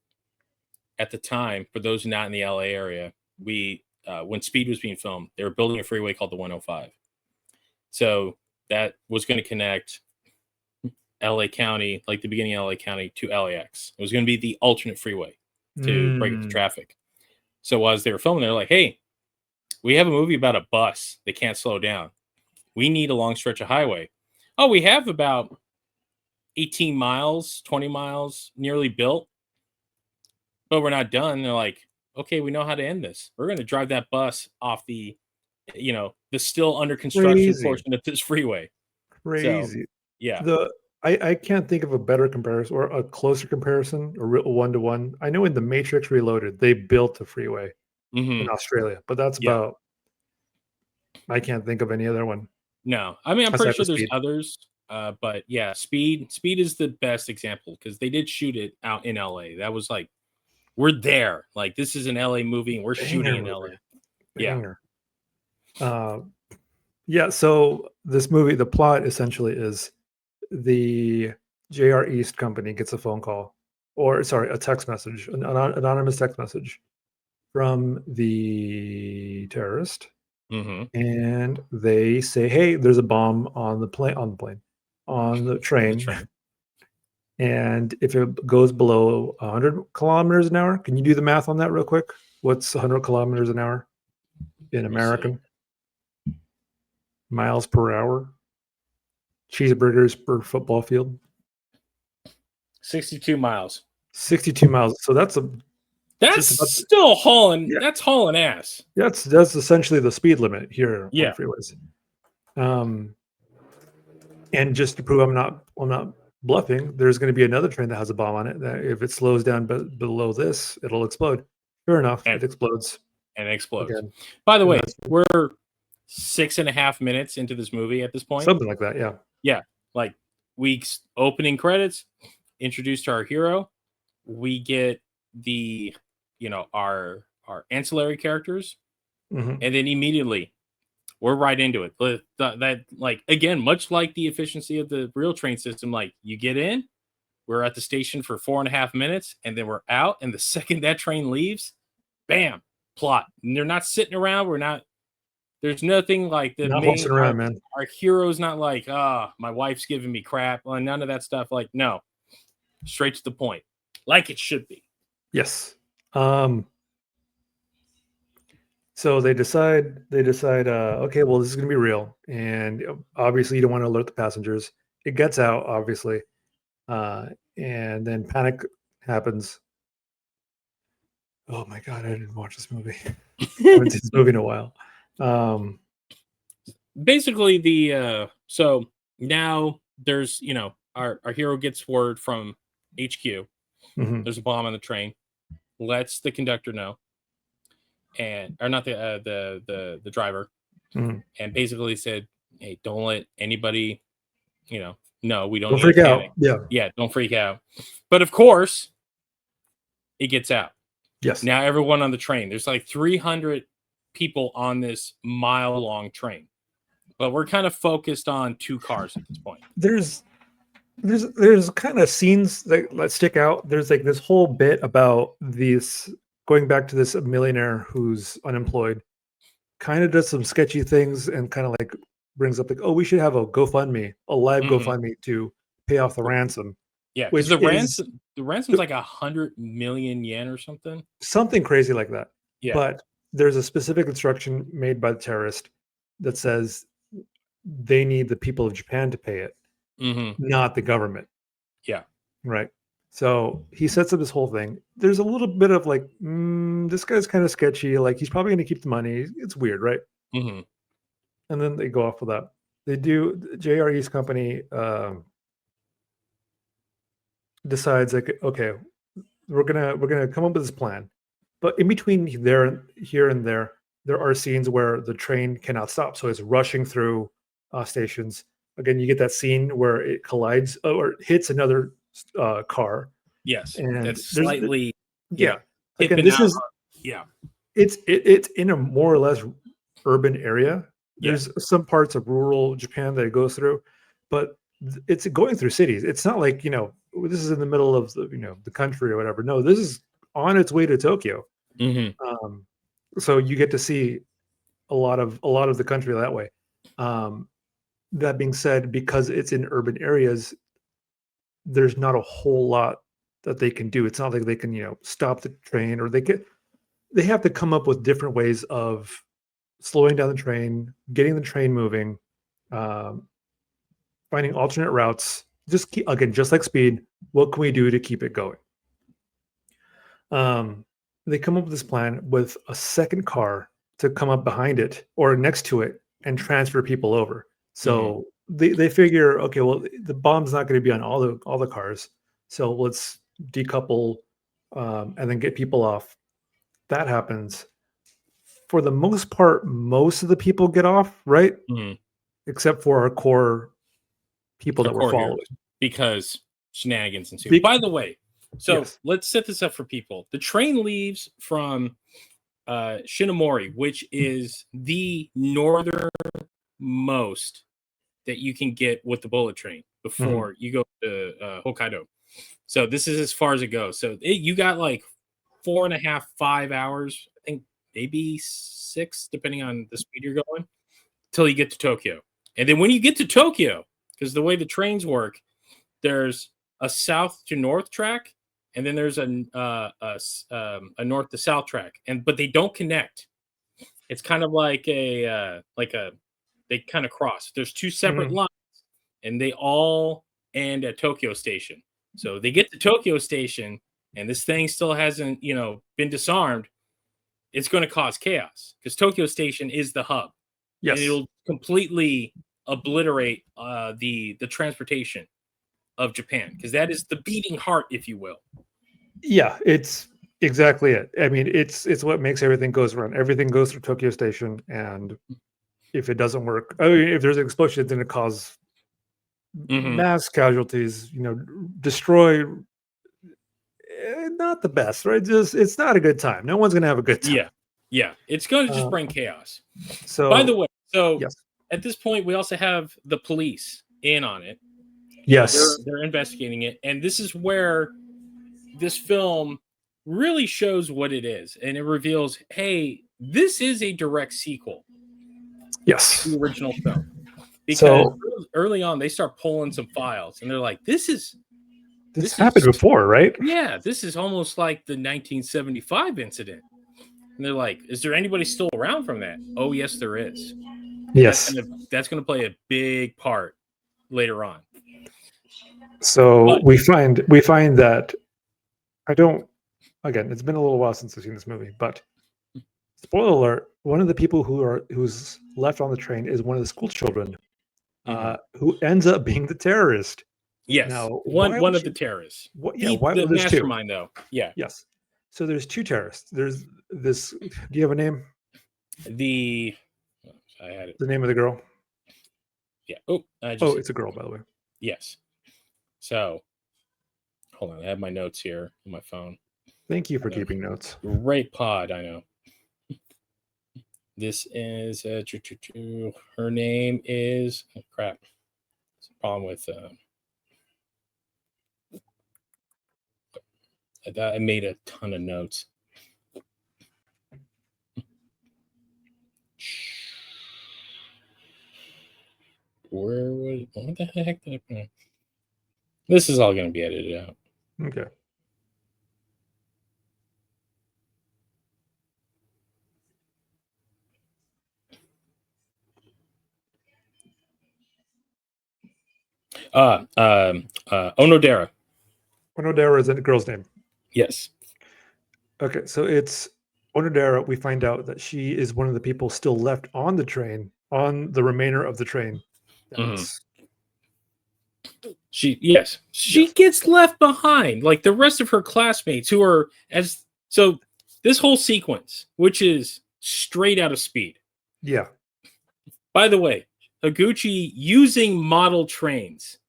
at the time, for those not in the LA area, when Speed was being filmed, they were building a freeway called the 105. So that was going to connect LA County, like the beginning of LA County, to LAX. It was going to be the alternate freeway to break up the traffic. So as they were filming, they're like, hey, we have a movie about a bus that can't slow down. We need a long stretch of highway. Oh, we have about 18 miles, 20 miles nearly built, but we're not done. They're like, okay, we know how to end this. We're going to drive that bus off the still under construction portion of this freeway. Crazy. So, I can't think of a better comparison or a closer comparison, a real one-to-one. I know in The Matrix Reloaded, they built a freeway in Australia, but that's about, I can't think of any other one. No, I mean, I'm pretty sure there's others, but yeah, Speed is the best example because they did shoot it out in LA. That was like, we're there. Like, this is an LA movie and we're shooting in LA. Banger. So this movie, the plot essentially is the JR East company gets a phone call, a text message, an anonymous text message from the terrorist. And they say, hey, there's a bomb on the train. And if it goes below 100 kilometers an hour, can you do the math on that real quick? What's 100 kilometers an hour in American? Miles per hour? Cheeseburgers per football field? 62 miles. 62 miles. So that's still hauling. Yeah. That's hauling ass. That's essentially the speed limit here on freeways. And just to prove I'm not bluffing, there's going to be another train that has a bomb on it that if it slows down below this, it'll explode. Sure enough, it explodes. And it explodes. Again. By the way, we're 6.5 minutes into this movie at this point. Something like that, yeah. Yeah, like week's opening credits, introduced to our hero. We get the, our ancillary characters, and then immediately we're right into it. That like, again, much like the efficiency of the real train system, like you get in, we're at the station for 4.5 minutes, and then we're out. And the second that train leaves, bam, plot. And they're not sitting around. There's nothing like the Not main horsing around, man. Our hero's not like, my wife's giving me crap. Well, none of that stuff. Like, no, straight to the point, like it should be. Yes. So they decide, okay, well, this is going to be real. And obviously you don't want to alert the passengers. It gets out, obviously. And then panic happens. Oh my God, I didn't watch this movie. I haven't seen this movie in a while. Basically, so now there's, our hero gets word from HQ. There's a bomb on the train. Lets the conductor know, or not the driver, and basically said, "Hey, don't let anybody, no, we don't freak out. Yeah, don't freak out." But of course, it gets out. Yes. Now everyone on the train. There's like 300 people on this mile-long train, but we're kind of focused on 2 cars at this point. There's kind of scenes that stick out. There's like this whole bit about this, going back to this millionaire who's unemployed, kind of does some sketchy things and kind of like brings up like, oh, we should have a GoFundMe, a live GoFundMe to pay off the ransom. Yeah, because the ransom's like 100 million yen or something crazy like that. Yeah, but there's a specific instruction made by the terrorist that says they need the people of Japan to pay it, not the government. Yeah, right. So he sets up this whole thing. There's a little bit of like, this guy's kind of sketchy. Like he's probably going to keep the money. It's weird, right? And then they go off with that. They do. JRE's company decides like, okay, we're gonna come up with this plan, but in between here and there are scenes where the train cannot stop, so it's rushing through stations. Again, you get that scene where it collides or hits another car. Yes, and that's slightly Again, this is it's in a more or less urban area. There's some parts of rural Japan that it goes through, but it's going through cities. It's not like, this is in the middle of the country or whatever. No, this is on its way to Tokyo. So you get to see a lot of the country that way. That being said, because it's in urban areas, there's not a whole lot that they can do. It's not like they can, stop the train, or they have to come up with different ways of slowing down the train, getting the train moving, finding alternate routes. Just like speed, what can we do to keep it going? They come up with this plan with a second car to come up behind it or next to it and transfer people over. So they figure, okay, well, the bomb's not going to be on all the cars, so let's decouple and then get people off. That happens. For the most part, most of the people get off, right? Except for our core people that we're following. Because shenanigans ensue. By the way, so let's set this up for people. The train leaves from Shinomori, which is the northernmost that you can get with the bullet train before you go to Hokkaido. So this is as far as it goes. So you got like 4.5, 5 hours, I think maybe 6, depending on the speed you're going, till you get to Tokyo. And then when you get to Tokyo, because the way the trains work, there's a south to north track, and then there's a north to south track, but they don't connect. It's kind of like they kind of cross. There's 2 separate lines, and they all end at Tokyo Station. So they get to Tokyo Station, and this thing still hasn't, been disarmed. It's going to cause chaos because Tokyo Station is the hub. Yes, and it'll completely obliterate the transportation of Japan, because that is the beating heart, if you will. Yeah, it's exactly it. I mean, it's what makes everything goes around. Everything goes through Tokyo Station, and if it doesn't work, I mean, if there's an explosion, it's going to cause mass casualties. Destroy. Not the best, right? It's not a good time. No one's going to have a good time. Yeah. It's going to just bring chaos. So, by the way, yes. At this point, we also have the police in on it. Yes, they're investigating it, and this is where this film really shows what it is, and it reveals, hey, this is a direct sequel. Yes, to the original film. Because early on, they start pulling some files, and they're like, This happened before, right? Yeah, this is almost like the 1975 incident." And they're like, "Is there anybody still around from that?" Oh, yes, there is. Yes, that's going to play a big part later on. So we find that again, it's been a little while since I've seen this movie, but spoiler alert, one of the people who's left on the train is one of the school children, who ends up being the terrorist. Yes. Now, one of the terrorists. Why the there's mastermind, two? Though. Yeah. Yes. So there's two terrorists. There's this. Do you have a name? I had it. The name of the girl. Yeah. It's a girl, by the way. Yes. So, hold on. I have my notes here on my phone. Thank you for keeping notes. Great pod, I know. This is her name is crap. It's a problem with I made a ton of notes. What the heck did I... This is all going to be edited out. Okay. Onodera. Onodera is a girl's name. Yes. Okay, so it's Onodera. We find out that she is one of the people still left on the train, on the remainder of the train. She gets left behind, like the rest of her classmates who are this whole sequence, which is straight out of Speed. Yeah. By the way, Higuchi using model trains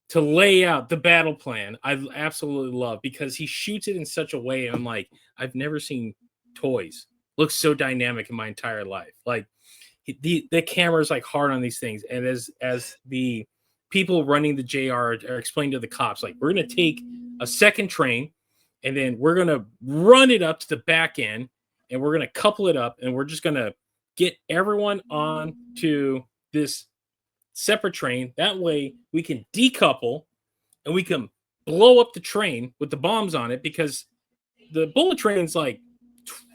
to lay out the battle plan, I absolutely love, because he shoots it in such a way, and I'm like, I've never seen toys look so dynamic in my entire life. Like the camera's like hard on these things, and as the people running the JR are explaining to the cops, like, we're going to take a second train, and then we're going to run it up to the back end, and we're going to couple it up, and we're just going to get everyone on to this separate train. That way we can decouple, and we can blow up the train with the bombs on it, because the bullet train's like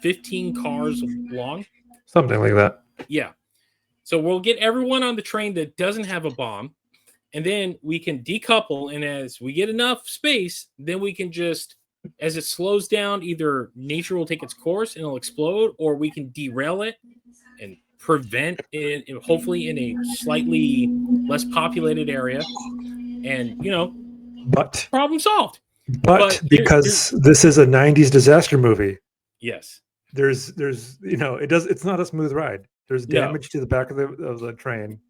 15 cars long. Something like that. Yeah. So we'll get everyone on the train that doesn't have a bomb, and then we can decouple, and as we get enough space, then we can just, as it slows down, either nature will take its course and it'll explode, or we can derail it and prevent it, hopefully in a slightly less populated area, and but problem solved. But because this is a 90s disaster movie, yes, there's it's not a smooth ride. There's damage to the back of the train,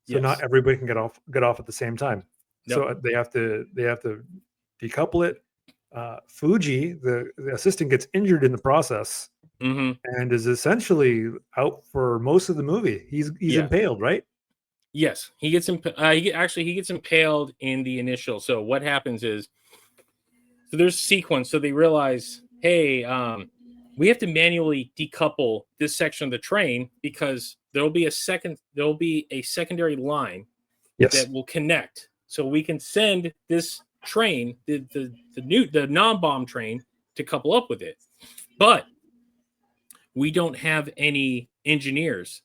so not everybody can get off at the same time. So they have to decouple it. Fuji, the assistant, gets injured in the process, and is essentially out for most of the movie. He's impaled, right? Yes, he gets he gets impaled in the initial. So what happens is, so there's a sequence. So they realize, hey, we have to manually decouple this section of the train, because there'll be a secondary line that will connect. So we can send this train, the non-bomb train, to couple up with it. But we don't have any engineers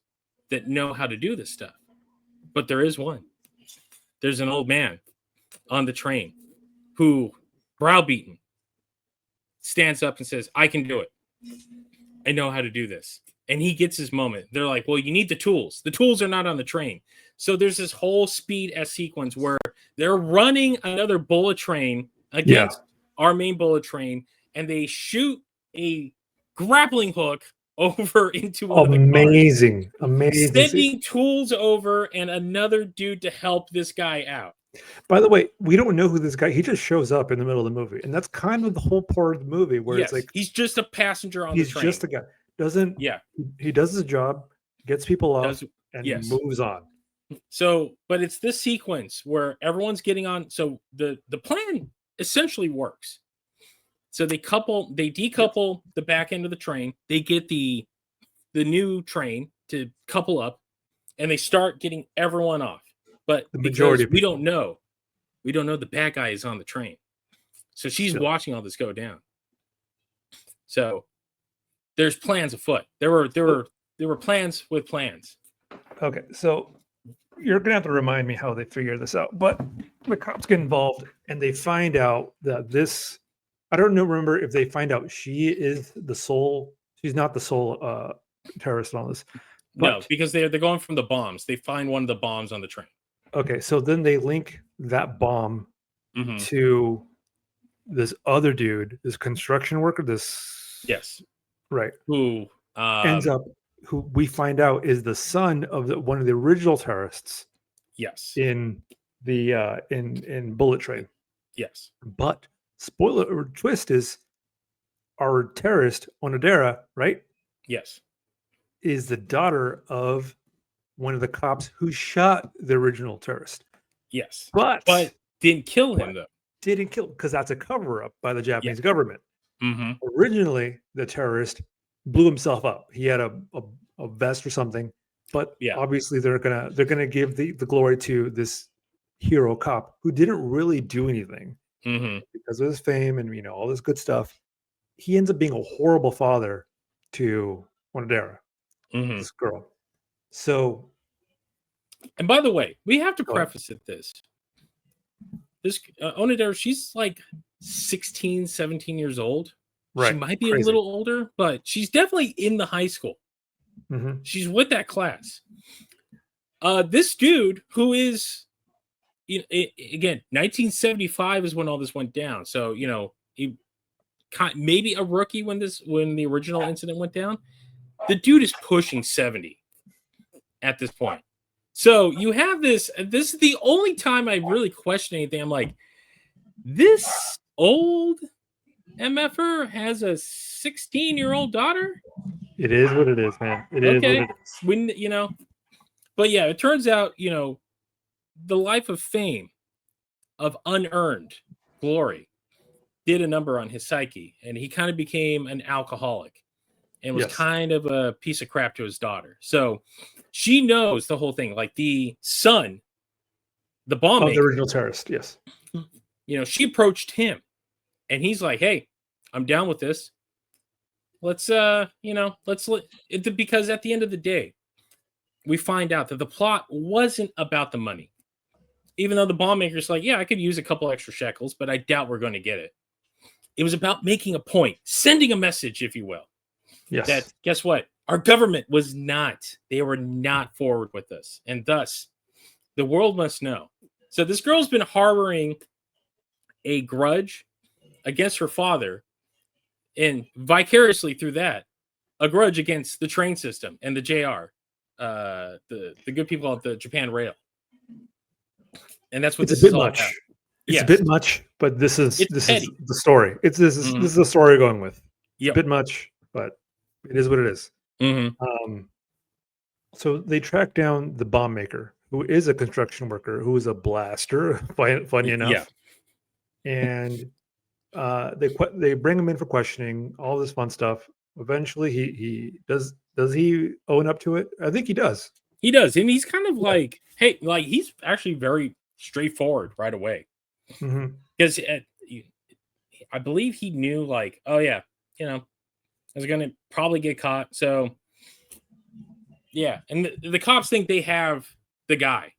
that know how to do this stuff. But there is one. There's an old man on the train who, browbeaten, stands up and says, I can do it. I know how to do this. And he gets his moment. They're like, well, you need the tools. The tools are not on the train. So there's this whole Speed-esque sequence where they're running another bullet train against our main bullet train, and they shoot a grappling hook over into one of the cars. Amazing. Sending tools over and another dude to help this guy out. By the way, we don't know who this guy. He just shows up in the middle of the movie, and that's kind of the whole part of the movie where it's like he's just a passenger on the train. He's just a guy. He does his job, gets people off, and moves on. So, but it's this sequence where everyone's getting on. So the plan essentially works. So they decouple the back end of the train. They get the new train to couple up, and they start getting everyone off. But the majority, we don't know the bad guy is on the train. So she's watching all this go down. So there's plans afoot. There were plans with plans. Okay, so you're gonna have to remind me how they figure this out. But the cops get involved and they find out that this. I don't know. Remember if they find out she is the sole. She's not the sole terrorist on this. But, no, because they're going from the bombs. They find one of the bombs on the train. Okay, so then they link that bomb to this other dude, this construction worker. Right. Who ends up, who we find out is the son of one of the original terrorists. Yes. In the in Bullettrain. Yes. But spoiler or twist is our terrorist Onodera, right? Yes. Is the daughter of one of the cops who shot the original terrorist. Yes. But didn't kill him, though. Didn't kill, because that's a cover-up by the Japanese government. Mm-hmm. Originally, the terrorist blew himself up. He had a vest or something, but obviously they're gonna give the glory to this hero cop who didn't really do anything because of his fame and all this good stuff. He ends up being a horrible father to Onodera, this girl. So, and by the way, we have to preface it this Onodera, she's like 16, 17 years old. Right. She might be a little older, but she's definitely in the high school. She's with that class. This dude who is, again, 1975 is when all this went down. So, he maybe a rookie when the original incident went down. The dude is pushing 70 at this point. So you have this is the only time I really question anything. I'm like, this old MFer has a 16-year-old daughter? It is what it is, man. It is what it is. When, but yeah, it turns out, the life of fame, of unearned glory, did a number on his psyche, and he kind of became an alcoholic and was kind of a piece of crap to his daughter. So she knows the whole thing. Like the son, the bomb maker, the original terrorist, yes. She approached him, and he's like, "Hey, I'm down with this. Let's, because at the end of the day, we find out that the plot wasn't about the money. Even though the bomb maker's like, yeah, I could use a couple extra shekels, but I doubt we're going to get it. It was about making a point, sending a message, if you will. Yes. That, guess what? Our government they were not forward with this. And thus, the world must know. So this girl's been harboring a grudge against her father, and vicariously through that, a grudge against the train system and the JR, the good people at the Japan Rail. And that's what this is all about. It's a bit much, but this is the story. This is the story we're going with. Yep. A bit much, but it is what it is. So they track down the bomb maker, who is a construction worker, who is a blaster, funny enough. Yeah. And they bring him in for questioning, all this fun stuff. Eventually, he does he own up to it? I think he does. He does, and he's kind of like, hey, like he's actually very straightforward right away, because I believe he knew, like, oh yeah, I was gonna probably get caught, so yeah. And the cops think they have the guy,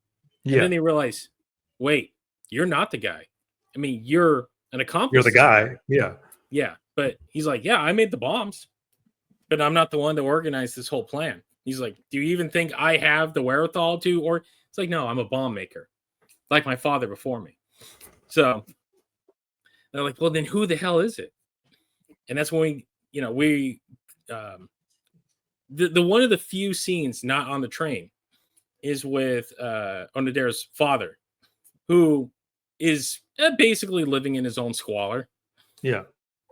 and then they realize, wait, you're not the guy. I mean, you're an accomplice. You're the guy. Yeah. But he's like, yeah, I made the bombs, but I'm not the one that organized this whole plan. He's like, do you even think I have the wherewithal to? Or it's like, no, I'm a bomb maker, like my father before me. So they're like, well, then who the hell is it? And that's when we the one of the few scenes not on the train is with Onodera's father, who is basically living in his own squalor. Yeah.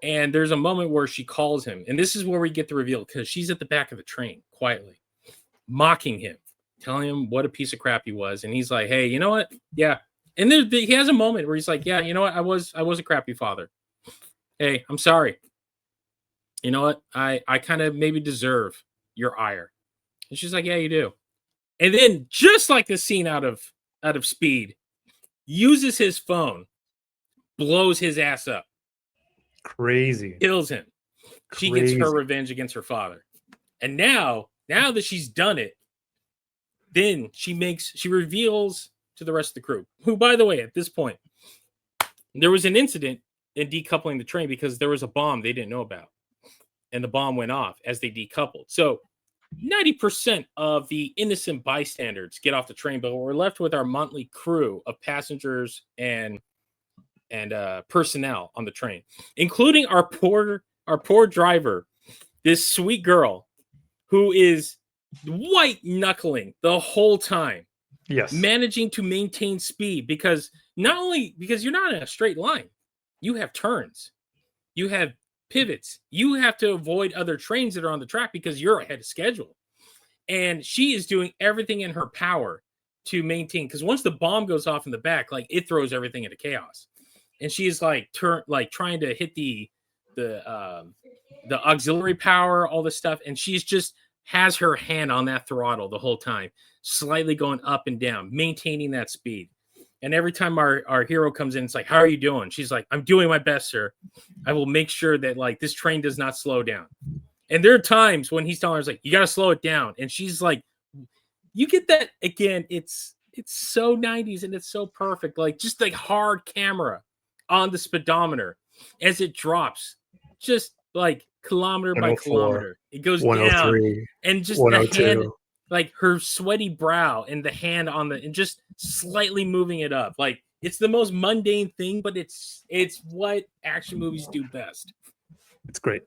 And there's a moment where she calls him, and this is where we get the reveal, because she's at the back of the train quietly mocking him, telling him what a piece of crap he was. And he's like, hey, you know what? Yeah. And he has a moment where he's like, yeah, you know what? I was a crappy father. Hey, I'm sorry. You know what? I kind of maybe deserve your ire. And she's like, yeah, you do. And then just like the scene out of Speed, uses his phone, blows his ass up. Crazy. Kills him. She gets her revenge against her father. And now that she's done it, then she reveals to the rest of the crew, who, by the way, at this point, there was an incident in decoupling the train because there was a bomb they didn't know about. And the bomb went off as they decoupled. So 90% of the innocent bystanders get off the train, but we're left with our motley crew of passengers and personnel on the train, including our poor driver, this sweet girl who is white knuckling the whole time. Yes. Managing to maintain speed because you're not in a straight line. You have turns. You have pivots. You have to avoid other trains that are on the track because you're ahead of schedule. And she is doing everything in her power to maintain, because once the bomb goes off in the back, like, it throws everything into chaos. And she is like trying to hit the auxiliary power, all this stuff, and she's just has her hand on that throttle the whole time, slightly going up and down, maintaining that speed. And every time our hero comes in, it's like, how are you doing? She's like, I'm doing my best, sir. I will make sure that, like, this train does not slow down. And there are times when he's telling her, like, you got to slow it down. And she's like, you get that again. It's so 90s and it's so perfect. Like, just like hard camera on the speedometer as it drops, just like kilometer by kilometer. It goes down, and just the hand, like her sweaty brow and the hand on and just slightly moving it up. Like, it's the most mundane thing, but it's what action movies do best. It's great.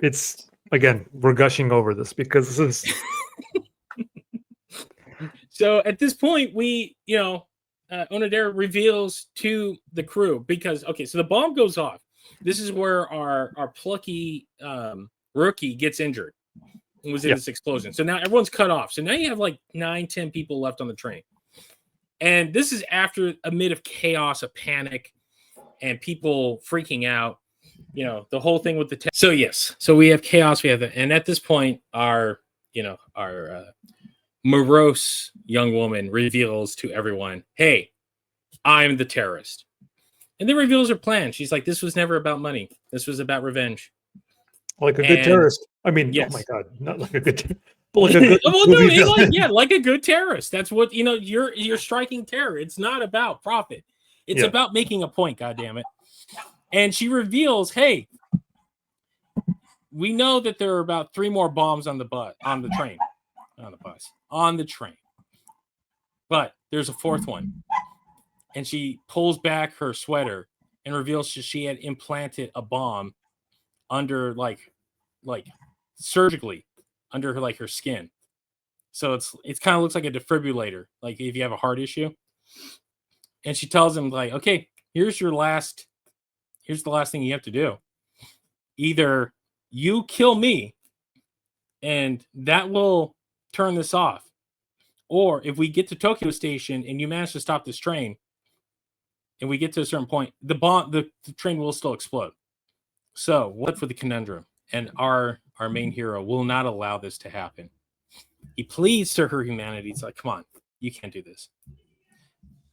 It's, again, we're gushing over this because this is so at this point Onodera reveals to the crew, because so the bomb goes off. This is where our plucky rookie gets injured and was in this explosion. So now everyone's cut off. So now you have like 9-10 people left on the train. And this is after a bit of chaos, a panic, and people freaking out. The whole thing with the so we have chaos. We have and at this point, our morose young woman reveals to everyone, hey, I'm the terrorist. And then reveals her plan. She's like, this was never about money. This was about revenge. Like a good terrorist. I mean, yes. Oh my God, not like a good but like a good like a good terrorist. That's what, you're striking terror. It's not about profit. It's about making a point, goddammit. And she reveals, hey, we know that there are about 3 more bombs on the train. On the train. But there's a 4th one. And she pulls back her sweater and reveals she had implanted a bomb under like surgically under her, like, her skin. So it kind of looks like a defibrillator, like if you have a heart issue. And she tells him, like, okay, here's the last thing you have to do. Either you kill me and that will turn this off, or if we get to Tokyo Station and you manage to stop this train and we get to a certain point, the train will still explode. So what for the conundrum? And our main hero will not allow this to happen. He pleads to her humanity. It's like, come on, you can't do this.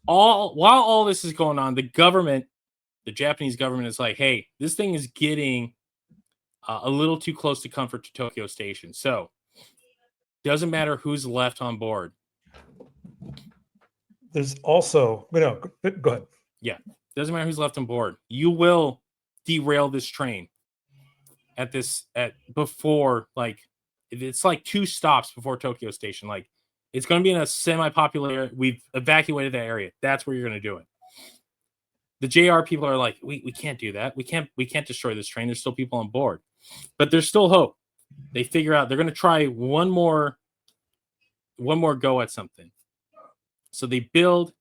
While all this is going on, the Japanese government is like, hey, this thing is getting a little too close to comfort to Tokyo Station. So doesn't matter who's left on board. There's also go ahead. Yeah, doesn't matter who's left on board. You will derail this train before, like, it's like 2 stops before Tokyo Station. Like, it's going to be in a semi-popular area. We've evacuated that area. That's where you're going to do it. The JR people are like, we can't do that. We can't destroy this train. There's still people on board, but there's still hope. They figure out they're going to try one more go at something. So they build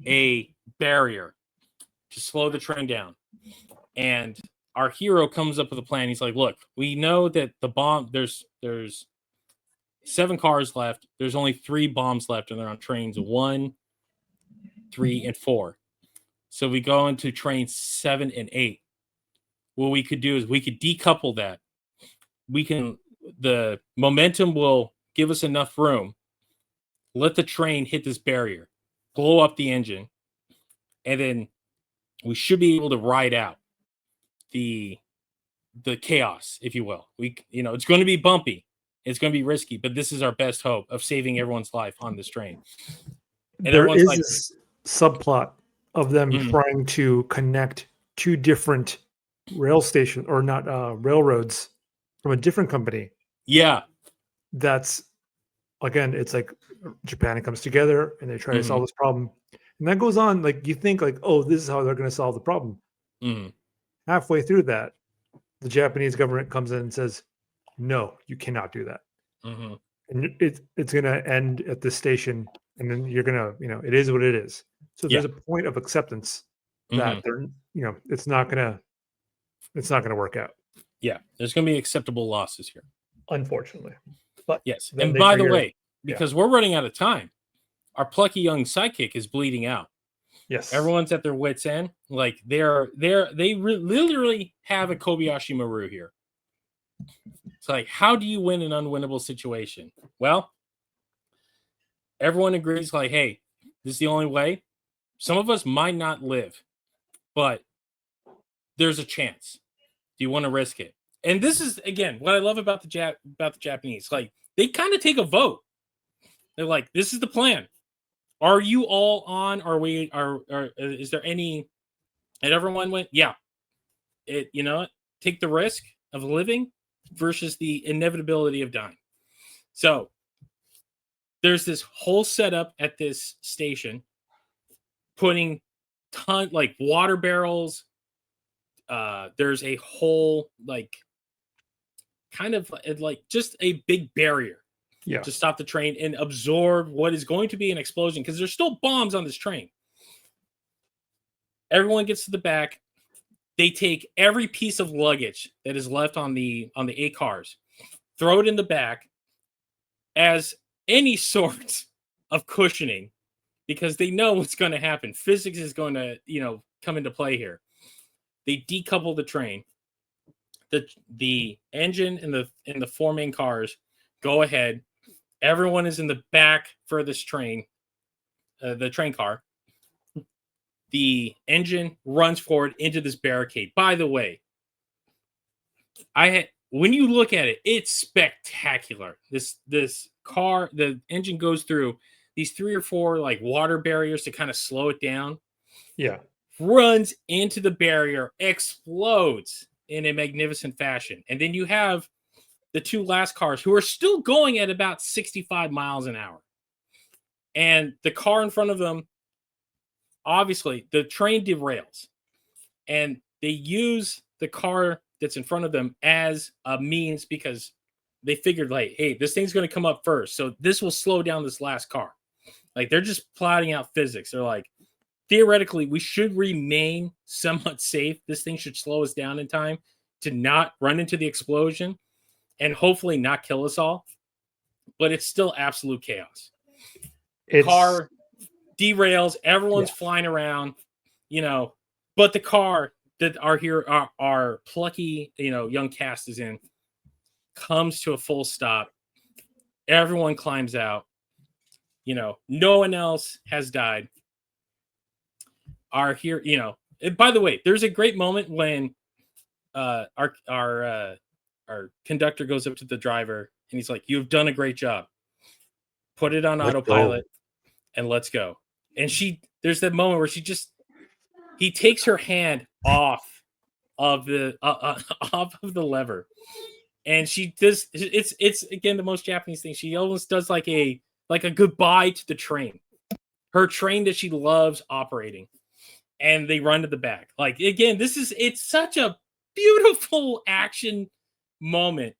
a barrier to slow the train down. And our hero comes up with a plan. He's like, look, we know that the bomb, there's 7 cars left. There's only 3 bombs left, and they're on trains 1, 3, and 4. So we go into trains 7 and 8. What we could do is we could decouple that. The momentum will give us enough room. Let the train hit this barrier, blow up the engine, and then we should be able to ride out the chaos, if you will. It's going to be bumpy. It's going to be risky, but this is our best hope of saving everyone's life on this train. And there is this subplot of them trying to connect 2 different railroads from a different company. Yeah. That's, again, it's like Japan comes together and they try to solve this problem. And that goes on, like, you think, like, oh, this is how they're going to solve the problem. Halfway through that, the Japanese government comes in and says, no, you cannot do that. And it's going to end at this station, and then you're going to, it is what it is. So there's a point of acceptance that they're, it's not going to work out. Yeah, there's going to be acceptable losses here, unfortunately. But yes, and by the way, because we're running out of time, our plucky young sidekick is bleeding out. Yes, everyone's at their wits' end. Like they literally have a Kobayashi Maru here. It's like, how do you win an unwinnable situation? Well, everyone agrees, like, hey, this is the only way. Some of us might not live, but there's a chance. Do you want to risk it? And this is, again, what I love about the Japanese. Like, they kind of take a vote. They're like, this is the plan. Are you all on? Is there any? And everyone went, yeah. Take the risk of living versus the inevitability of dying. So there's this whole setup at this station, putting water barrels. There's a whole kind of just a big barrier to stop the train and absorb what is going to be an explosion, because there's still bombs on this train. Everyone gets to the back. They take every piece of luggage that is left on the 8 cars, throw it in the back as any sort of cushioning, because they know what's going to happen. Physics is going to, come into play here. They decouple the train. The engine and the 4 main cars go ahead. Everyone is in the back for this train, the train car. The engine runs forward into this barricade. By the way, when you look at it, it's spectacular. This car, the engine goes through these 3 or 4 water barriers to kind of slow it down. Yeah. Runs into the barrier, explodes in a magnificent fashion. And then you have the 2 last cars who are still going at about 65 miles an hour. And the car in front of them, obviously, the train derails. And they use the car that's in front of them as a means, because they figured, hey, this thing's going to come up first. So this will slow down this last car. They're just plotting out physics. They're like, theoretically, we should remain somewhat safe. This thing should slow us down in time to not run into the explosion and hopefully not kill us all. But it's still absolute chaos. Car derails. Everyone's flying around, but the car that our plucky, young cast is in comes to a full stop. Everyone climbs out. No one else has died. By the way, there's a great moment when our conductor goes up to the driver and he's like, "You've done a great job. Put it on autopilot and let's go." And there's that moment where he takes her hand off of the lever, and she does. It's again the most Japanese thing. She almost does like a goodbye to the train, her train that she loves operating. And they run to the back. Again, it's such a beautiful action moment.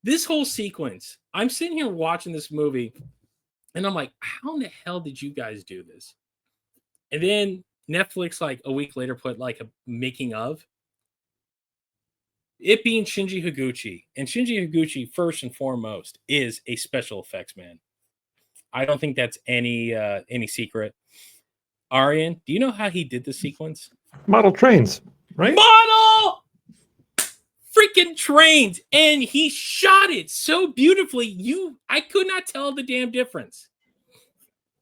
This whole sequence, I'm sitting here watching this movie, and I'm like, how in the hell did you guys do this? And then Netflix, like a week later, put like a making of it being Shinji Higuchi. And Shinji Higuchi, first and foremost, is a special effects man. I don't think that's any secret. Arian, do you know how he did the sequence? Model trains, right? Model freaking trains, and he shot it so beautifully. I could not tell the damn difference.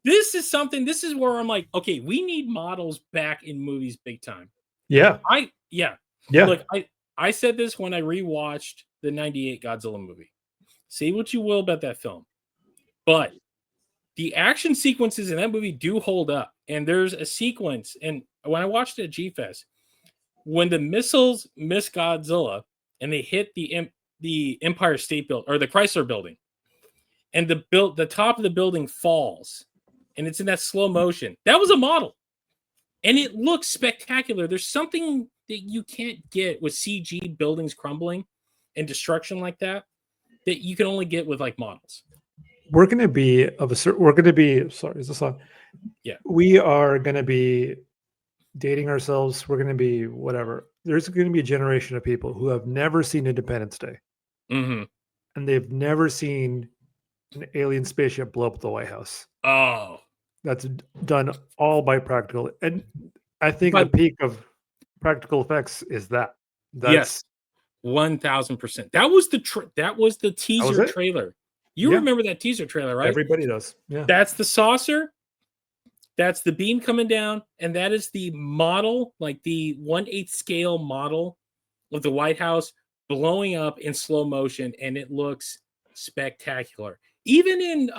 This is where I'm like, okay, we need models back in movies big time. Yeah. Yeah. Look, I said this when I rewatched the 98 Godzilla movie. Say what you will about that film, but the action sequences in that movie do hold up. And there's a sequence, and when I watched it at G-Fest, when the missiles miss Godzilla and they hit the Empire State Building or the Chrysler Building, and the top of the building falls, and it's in that slow motion. That was a model, and it looks spectacular. There's something that you can't get with CG buildings crumbling and destruction like that you can only get with like models. We're going to be sorry, is this on? Yeah. We are going to be dating ourselves. We're going to be whatever. There's going to be a generation of people who have never seen Independence Day. Mm-hmm. And they've never seen an alien spaceship blow up the White House. Oh. That's done all by practical. And I think the peak of practical effects is that. Yes. 1000%. That was the teaser trailer. You remember that teaser trailer, right? Everybody does. Yeah. That's the saucer. That's the beam coming down, and that is the model, like the 1/8 scale model of the White House blowing up in slow motion, and it looks spectacular. Even in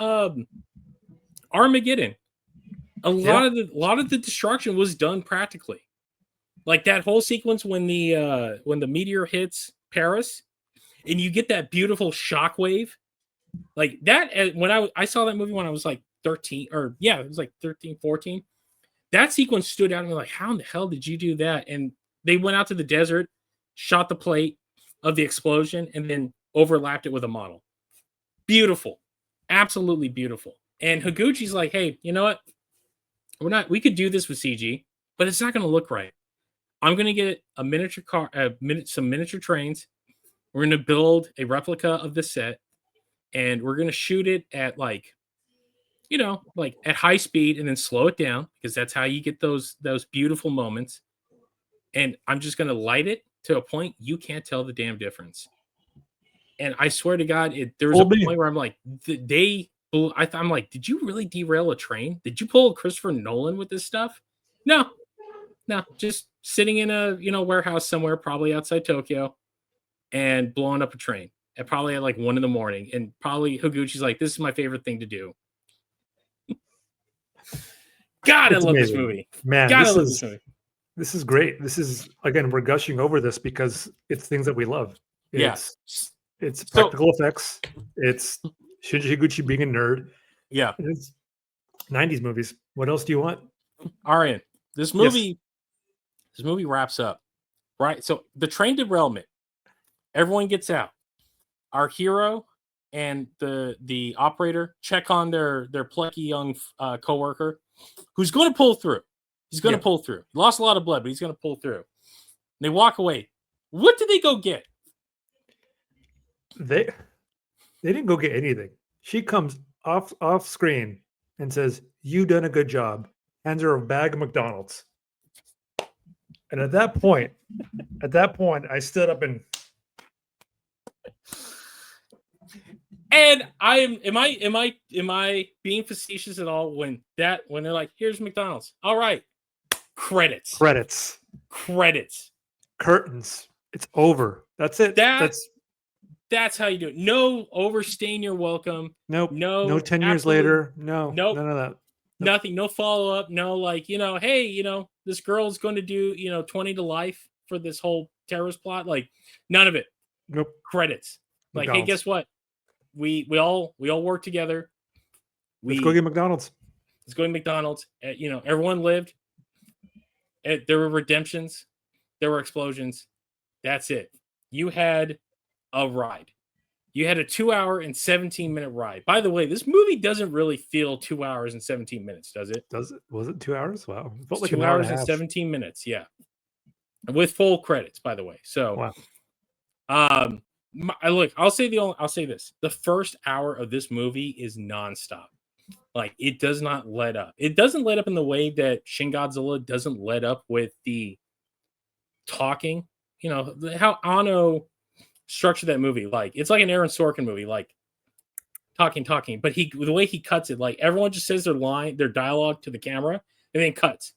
Armageddon, a lot of the destruction was done practically. Like that whole sequence when the meteor hits Paris, and you get that beautiful shockwave, like that. When I saw that movie when I was like 13, or it was like 13, 14. That sequence stood out and me like, how in the hell did you do that? And they went out to the desert, shot the plate of the explosion, and then overlapped it with a model. Beautiful, absolutely beautiful. And Higuchi's like, hey, you know what? We could do this with CG, but it's not going to look right. I'm going to get a miniature car, some miniature trains. We're going to build a replica of the set, and we're going to shoot it at like at high speed and then slow it down, because that's how you get those beautiful moments. And I'm just going to light it to a point you can't tell the damn difference. And I swear to God, there was a point where I'm like, I'm like, did you really derail a train? Did you pull a Christopher Nolan with this stuff? No, just sitting in a warehouse somewhere, probably outside Tokyo, and blowing up a train. And probably at like 1 a.m. and probably Higuchi's like, this is my favorite thing to do. God, I love this movie. Man, this is great. This is, again, we're gushing over this because it's things that we love. It's practical effects. It's Shinji Higuchi being a nerd. Yeah. It's 90s movies. What else do you want? Arian, this movie wraps up, right? So the train derailment, everyone gets out. Our hero and the operator check on their plucky young coworker, who's going to pull through. He's going to pull through. He lost a lot of blood, but he's going to pull through. And they walk away. What did they go get? They didn't go get anything. She comes off screen and says, "You done a good job." Hands her a bag of McDonald's. And at that point, I stood up and am I being facetious at all when they're like, here's McDonald's. All right. Credits. Curtains. It's over. That's it. That's how you do it. No overstaying your welcome. Nope. No 10 years later. No. Nope. None of that. Nope. Nothing. No follow up. No, like, hey, this girl's going to do, 20 to life for this whole terrorist plot. Like, none of it. Nope. Credits. Like, McDonald's. Hey, guess what? We all work together. Let's go get McDonald's. Let's go to McDonald's. Everyone lived. There were redemptions. There were explosions. That's it. You had a ride. You had a 2-hour and 17-minute ride. By the way, this movie doesn't really feel 2 hours and 17 minutes, does it? Does it? Was it 2 hours? Wow. It felt It's like 2 an hour hours and a and half. 17 minutes. Yeah. With full credits, by the way. So, Wow. I'll say this. The first hour of this movie is nonstop. Like, it does not let up. It doesn't let up in the way that Shin Godzilla doesn't let up with the talking. You know, how Anno structured that movie. Like, it's like an Aaron Sorkin movie, like talking. But the way he cuts it, like everyone just says their dialogue to the camera, and then cuts.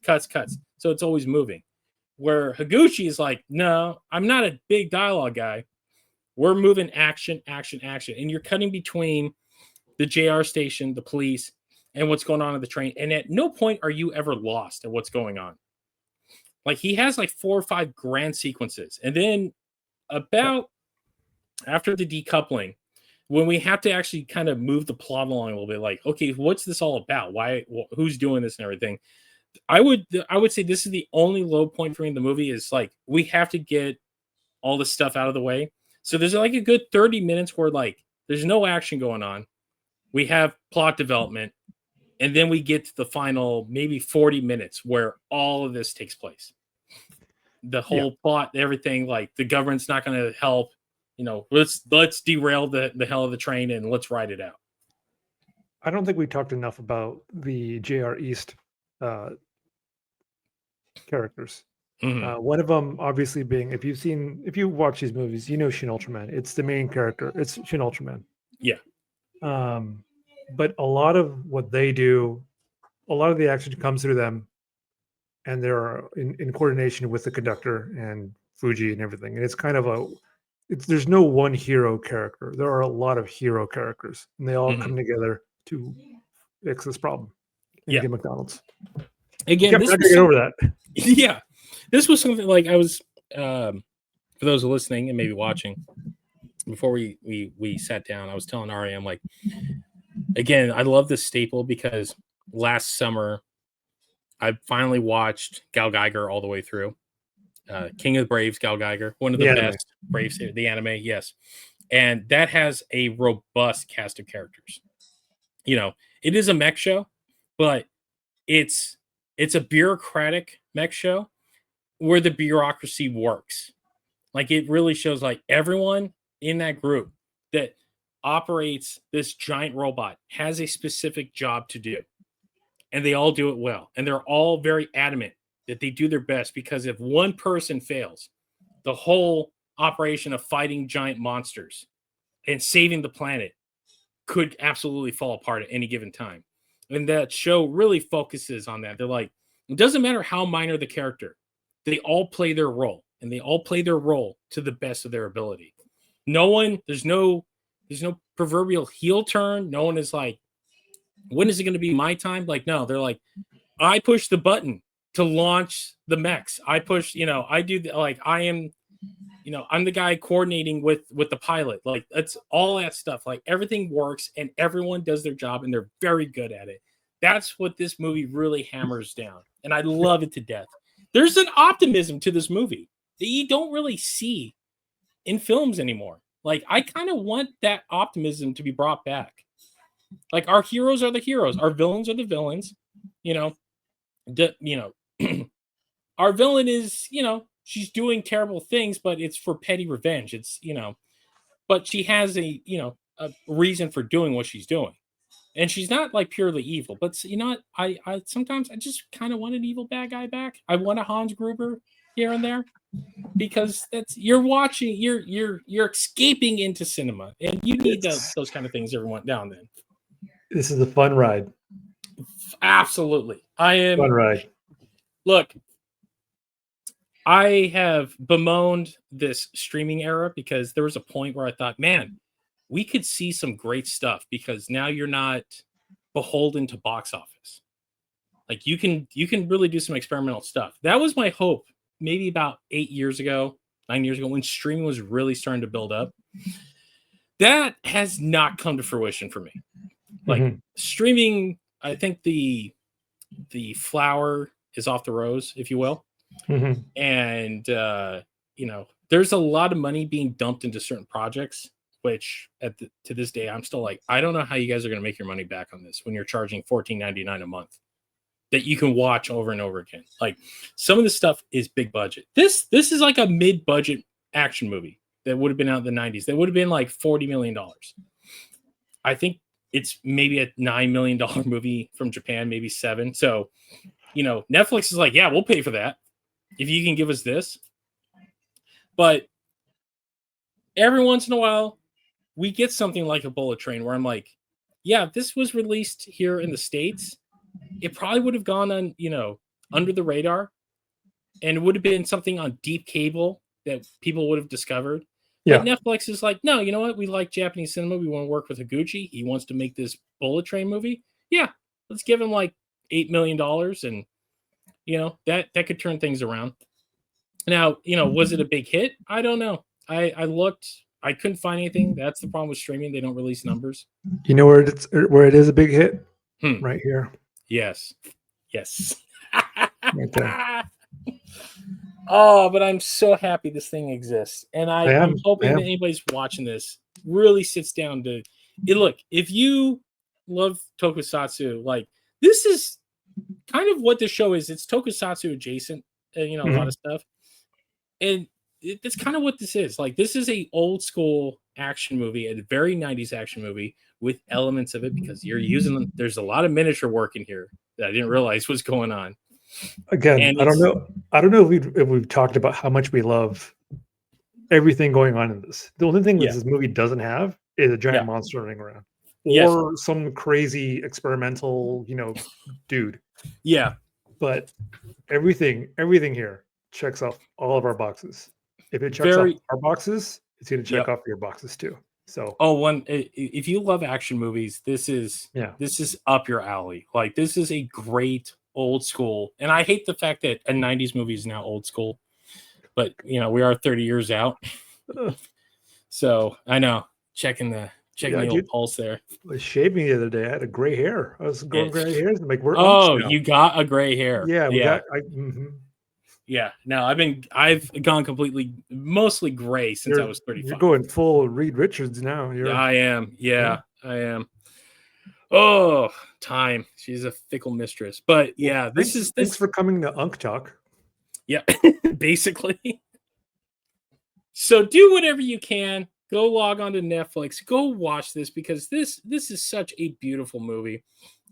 So it's always moving. Where Higuchi is like, no, I'm not a big dialogue guy. We're moving action. And you're cutting between the JR station, the police, and what's going on in the train. And at no point are you ever lost at what's going on. Like, he has like 4 or 5 grand sequences. And then about after the decoupling, when we have to actually kind of move the plot along a little bit, like, okay, what's this all about? Who's doing this and everything? I would say this is the only low point for me in the movie is like, we have to get all this stuff out of the way. So there's like a good 30 minutes where like there's no action going on. We have plot development, and then we get to the final maybe 40 minutes where all of this takes place. The whole plot, everything, like the government's not going to help. You know, let's derail the hell of the train and let's ride it out. I don't think we talked enough about the JR East characters. One of them, obviously, being if you watch these movies, you know Shin Ultraman. It's the main character. It's Shin Ultraman. Yeah. But a lot of what they do, a lot of the action comes through them, and they're in coordination with the conductor and Fuji and everything. And it's kind of there's no one hero character. There are a lot of hero characters, and they all come together to fix this problem. Get McDonald's. Again, this was get over that. Yeah, this was something like I was for those listening and maybe watching before we sat down. I was telling Arian, like, again, I love this staple because last summer I finally watched Gal Geiger all the way through. King of the Braves, Gal Geiger, one of the best Braves, the anime, yes, and that has a robust cast of characters. You know, it is a mech show, but it's a bureaucratic mech show where the bureaucracy works. Like, it really shows like everyone in that group that operates this giant robot has a specific job to do, and they all do it well, and they're all very adamant that they do their best, because if one person fails, the whole operation of fighting giant monsters and saving the planet could absolutely fall apart at any given time. And that show really focuses on that. They're like, it doesn't matter how minor the character, they all play their role, and they all play their role to the best of their ability. There's no proverbial heel turn. No one is like, when is it going to be my time? Like, no, they're like, I push the button to launch the mechs. I push, I do like, I am, I'm the guy coordinating with the pilot. Like, that's all that stuff. Like, everything works and everyone does their job and they're very good at it. That's what this movie really hammers down. And I love it to death. There's an optimism to this movie that you don't really see in films anymore. Like, I kind of want that optimism to be brought back. Like, our heroes are the heroes. Our villains are the villains. Our villain is, she's doing terrible things, but it's for petty revenge. It's, but she has a reason for doing what she's doing. And she's not like purely evil, but I sometimes I just kind of want an evil bad guy back. I want a Hans Gruber here and there, because you're escaping into cinema, and you need those kind of things every now and then. This is a fun ride. Absolutely. I am. Fun ride. Look, I have bemoaned this streaming era because there was a point where I thought, man, we could see some great stuff, because now you're not beholden to box office. Like, you can really do some experimental stuff. That was my hope maybe about 9 years ago, when streaming was really starting to build up. That has not come to fruition for me. Like, streaming, I think the flower is off the rose, if you will. And, there's a lot of money being dumped into certain projects, which to this day, I'm still like, I don't know how you guys are going to make your money back on this when you're charging $14.99 a month that you can watch over and over again. Like some of the stuff is big budget. This is like a mid-budget action movie that would have been out in the 90s. That would have been like $40 million. I think it's maybe a $9 million movie from Japan, maybe 7. So, Netflix is like, yeah, we'll pay for that if you can give us this. But every once in a while, we get something like a Bullettrain where I'm like, yeah, if this was released here in the States, it probably would have gone on, under the radar, and it would have been something on deep cable that people would have discovered. Yeah. But Netflix is like, no, you know what? We like Japanese cinema. We want to work with Higuchi. He wants to make this Bullettrain movie. Yeah, let's give him like $8 million, and that could turn things around. Now, was it a big hit? I don't know. I looked. I couldn't find anything. That's the problem with streaming. They don't release numbers. You know where it is a big hit? Right here. Yes. Right there. Oh, but I'm so happy this thing exists. And I'm hoping that anybody's watching this really sits down to look. If you love tokusatsu, like this is kind of what the show is. It's tokusatsu adjacent, a lot of stuff. And that's kind of what this is. Like this is a old school action movie, a very 90s action movie with elements of it because you're using them. There's a lot of miniature work in here that I didn't realize was going on. Again, I don't know if we've talked about how much we love everything going on in this. The only thing that this movie doesn't have is a giant monster running around or some crazy experimental, dude. Yeah. But everything here checks off all of our boxes. If it checks off our boxes, it's going to check off your boxes too. So, if you love action movies, this is up your alley. Like this is a great old school, and I hate the fact that a 90s movie is now old school, but we are 30 years out. So I know checking the old pulse there. I was shaving the other day. I had a gray hair. I was growing gray hairs. I'm like, we're you got a gray hair. Yeah, Yeah, no, I've gone mostly gray since I was 35. You're going full Reed Richards now. I am. Yeah, I am. Oh, time. She's a fickle mistress. But yeah, thanks for coming to Unk Talk. Yeah, basically. So do whatever you can. Go log on to Netflix. Go watch this because this is such a beautiful movie.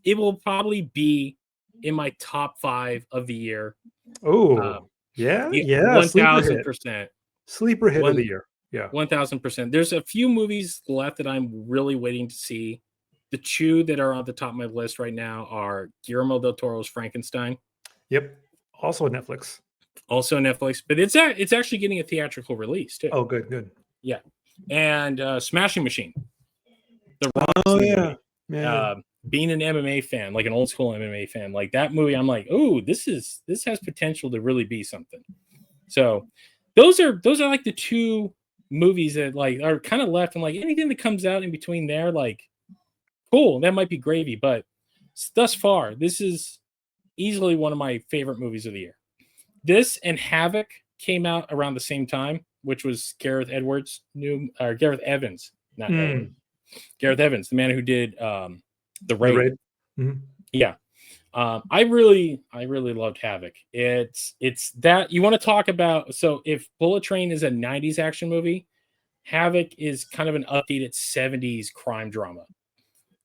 It will probably be in my top 5 of the year. Oh, yeah, 1,000%. Sleeper hit of the year. Yeah, 1,000%. There's a few movies left that I'm really waiting to see. The 2 that are on the top of my list right now are Guillermo del Toro's Frankenstein. Yep. Also Netflix. But it's actually getting a theatrical release too. Oh, good. Yeah, and Smashing Machine. Being an MMA fan, like an old school MMA fan, like that movie, I'm like, oh, this has potential to really be something. So those are like the 2 movies that like are kind of left, and like anything that comes out in between there, like cool, that might be gravy. But thus far, this is easily one of my favorite movies of the year. This and Havoc came out around the same time, which was Gareth Evans, not Edwards. Gareth Evans, the man who did the Raid. Mm-hmm. Yeah. I really loved Havoc. It's that you want to talk about. So if Bullettrain is a 90s action movie, Havoc is kind of an updated 70s crime drama.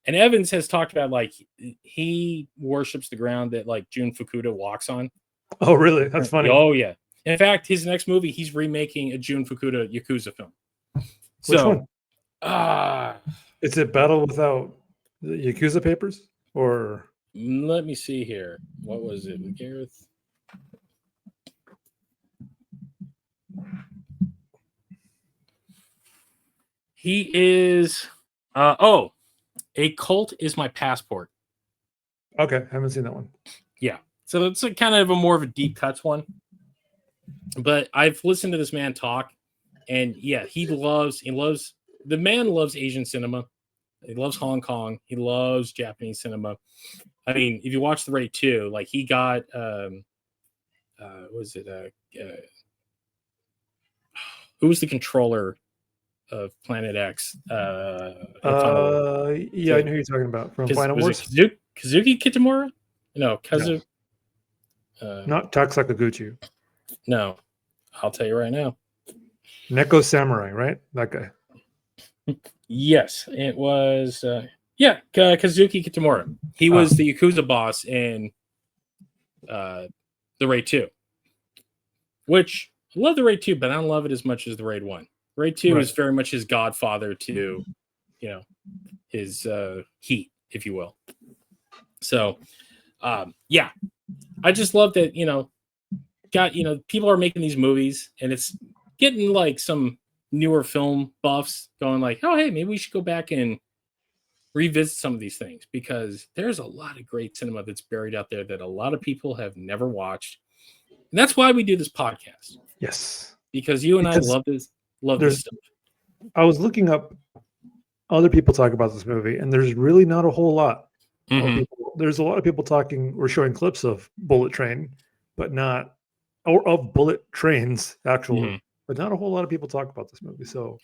And Evans has talked about like he worships the ground that like Jun Fukuda walks on. Oh, really? That's funny. Oh, yeah. In fact, his next movie, he's remaking a Jun Fukuda Yakuza film. Which one? Is it Battle Without the Yakuza Papers? Or let me see here. What was it? Gareth? He is A Cult Is My Passport. Okay, haven't seen that one. Yeah. So it's a kind of a more of a deep cuts one. But I've listened to this man talk, and yeah, the man loves Asian cinema. He loves Hong Kong. He loves Japanese cinema. I mean, if you watch The Raid 2, like he got who was the controller Planet X. Yeah, I know who you're talking about from Final Wars. Kazuki Kitamura? No, Kazu. No. Not Taksakaguchi. No, I'll tell you right now. Neko Samurai, right? That guy. Yes, it was. Kazuki Kitamura. He was the Yakuza boss in the Raid 2. Which I love the Raid 2, but I don't love it as much as the Raid 1. Raid 2 is very much his godfather to, his Heat, if you will. So, I just love that, people are making these movies and it's getting like some newer film buffs going like, oh, hey, maybe we should go back and revisit some of these things because there's a lot of great cinema that's buried out there that a lot of people have never watched. And that's why we do this podcast. Yes. Because I love this stuff. I was looking up other people talk about this movie, and there's really not a whole lot of people. There's a lot of people talking or showing clips of Bullettrain, but not or of bullet trains actually, but not a whole lot of people talk about this movie. So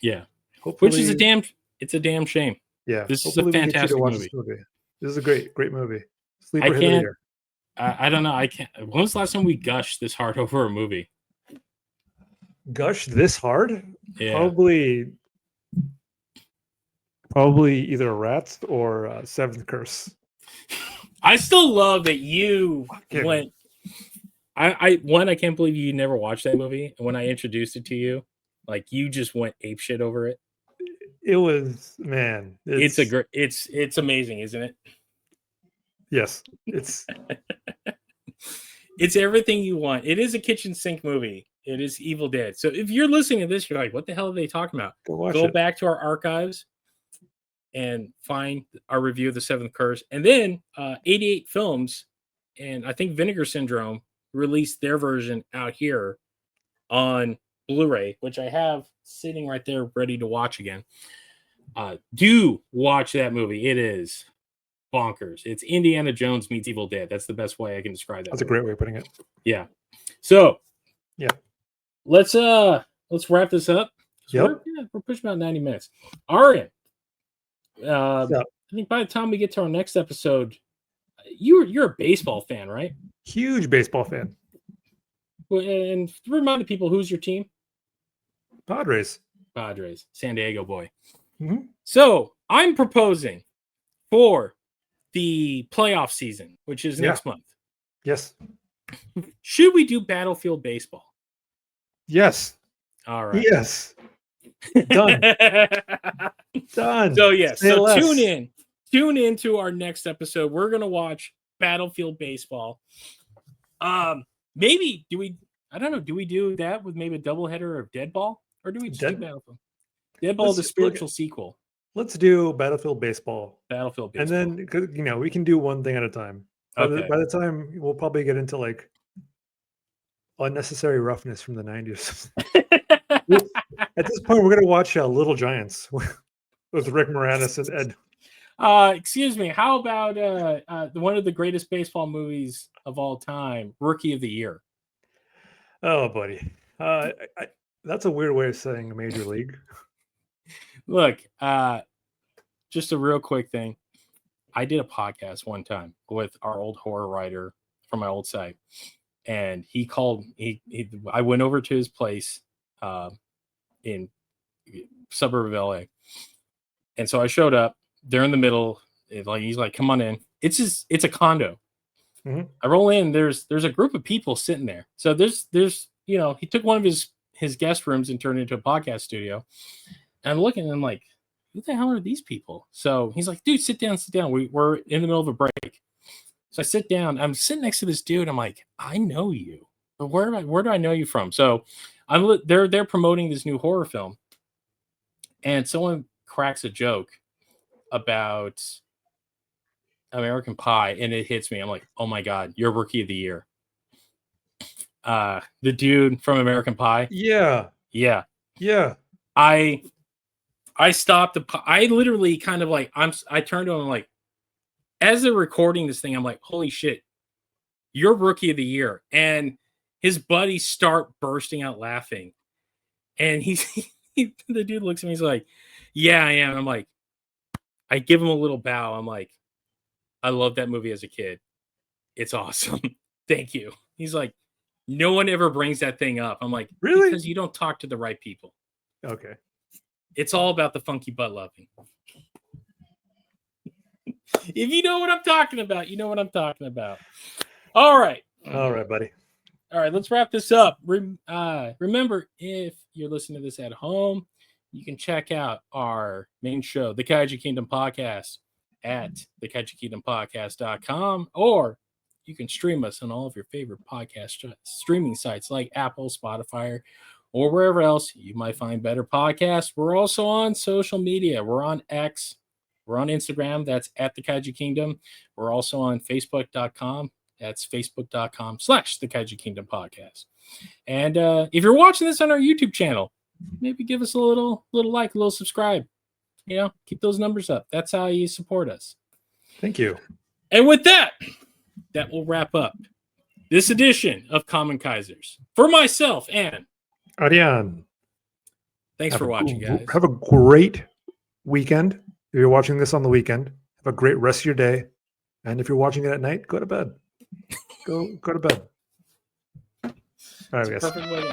which is a damn shame. Yeah, this is a fantastic movie. This is a great movie. Sleeper hit of the year. I don't know. I can't. When was the last time we gushed this hard over a movie? Gush this hard? Yeah. Probably either Rats or Seventh Curse. I still love that you went. I can't believe you never watched that movie, and when I introduced it to you, like you just went apeshit over it. It was, man. It's amazing, isn't it? Yes, it's it's everything you want. It is a kitchen sink movie. It is Evil Dead. So if you're listening to this, you're like, what the hell are they talking about? Go back to our archives and find our review of The Seventh Curse. And then 88 Films and I think Vinegar Syndrome released their version out here on Blu-ray, which I have sitting right there ready to watch again. Do watch that movie. It is bonkers. It's Indiana Jones meets Evil Dead. That's the best way I can describe that. That's a great way of putting it. Yeah. So let's wrap this up. Yep. We're pushing about 90 minutes. Arian, I think by the time we get to our next episode, you're a baseball fan, right? Huge baseball fan. Well, and to remind the people, who's your team? Padres, San Diego boy. Mm-hmm. So I'm proposing for the playoff season, which is next month. Yes. Should we do Battlefield Baseball? Yes. All right. Yes. Done. Done. So tune in to our next episode. We're gonna watch Battlefield Baseball. Maybe do we do that with maybe a doubleheader of Deadball, or do we just do Battlefield? Deadball, the spiritual sequel. Let's do Battlefield Baseball. And then we can do one thing at a time. By the time we'll probably get into like unnecessary roughness from the 90s. At this point, we're gonna watch Little Giants with Rick Moranis and Ed. Excuse me. How about one of the greatest baseball movies of all time, Rookie of the Year? Oh, buddy, that's a weird way of saying a major league. Look, just a real quick thing. I did a podcast one time with our old horror writer from my old site, and he called. I went over to his place in suburb of LA, and so I showed up. They're in the middle. He's like, "Come on in." It's a condo. Mm-hmm. I roll in. There's a group of people sitting there. So there's he took one of his guest rooms and turned it into a podcast studio. And I'm looking and I'm like, who the hell are these people? So he's like, dude, sit down. We're in the middle of a break. So I sit down. I'm sitting next to this dude. I'm like, I know you. But where do I know you from? So they're promoting this new horror film. And someone cracks a joke about American Pie, and it hits me. I'm like, oh my God, you're Rookie of the Year. The dude from American Pie. Yeah. I stopped. I literally kind of like, I turned to him, I'm like, as they're recording this thing, I'm like, holy shit, you're Rookie of the Year. And his buddies start bursting out laughing. And he's the dude looks at me. He's like, "Yeah, I am." I'm like, I give him a little bow. I'm like, I love that movie as a kid. It's awesome. Thank you. He's like, no one ever brings that thing up. I'm like, really? Because you don't talk to the right people. Okay. It's all about the funky butt loving. If you know what I'm talking about, you know what I'm talking about. All right. All right, buddy. All right, let's wrap this up. Remember, if you're listening to this at home, you can check out our main show, the Kaiju Kingdom Podcast, at thekaijukingdompodcast.com, or you can stream us on all of your favorite podcast streaming sites like Apple, Spotify, or wherever else you might find better podcasts. We're also on social media. We're on X. We're on Instagram. That's at the Kaiju Kingdom. We're also on Facebook.com. That's facebook.com/the Kaiju Kingdom Podcast. And if you're watching this on our YouTube channel, maybe give us a little like, a little subscribe. You know, keep those numbers up. That's how you support us. Thank you. And with that, that will wrap up this edition of Kamen Kaizers. For myself and Arian. Thanks for watching, guys. Have a great weekend. If you're watching this on the weekend, have a great rest of your day. And if you're watching it at night, go to bed. Go to bed. All right, guys. Perfect way to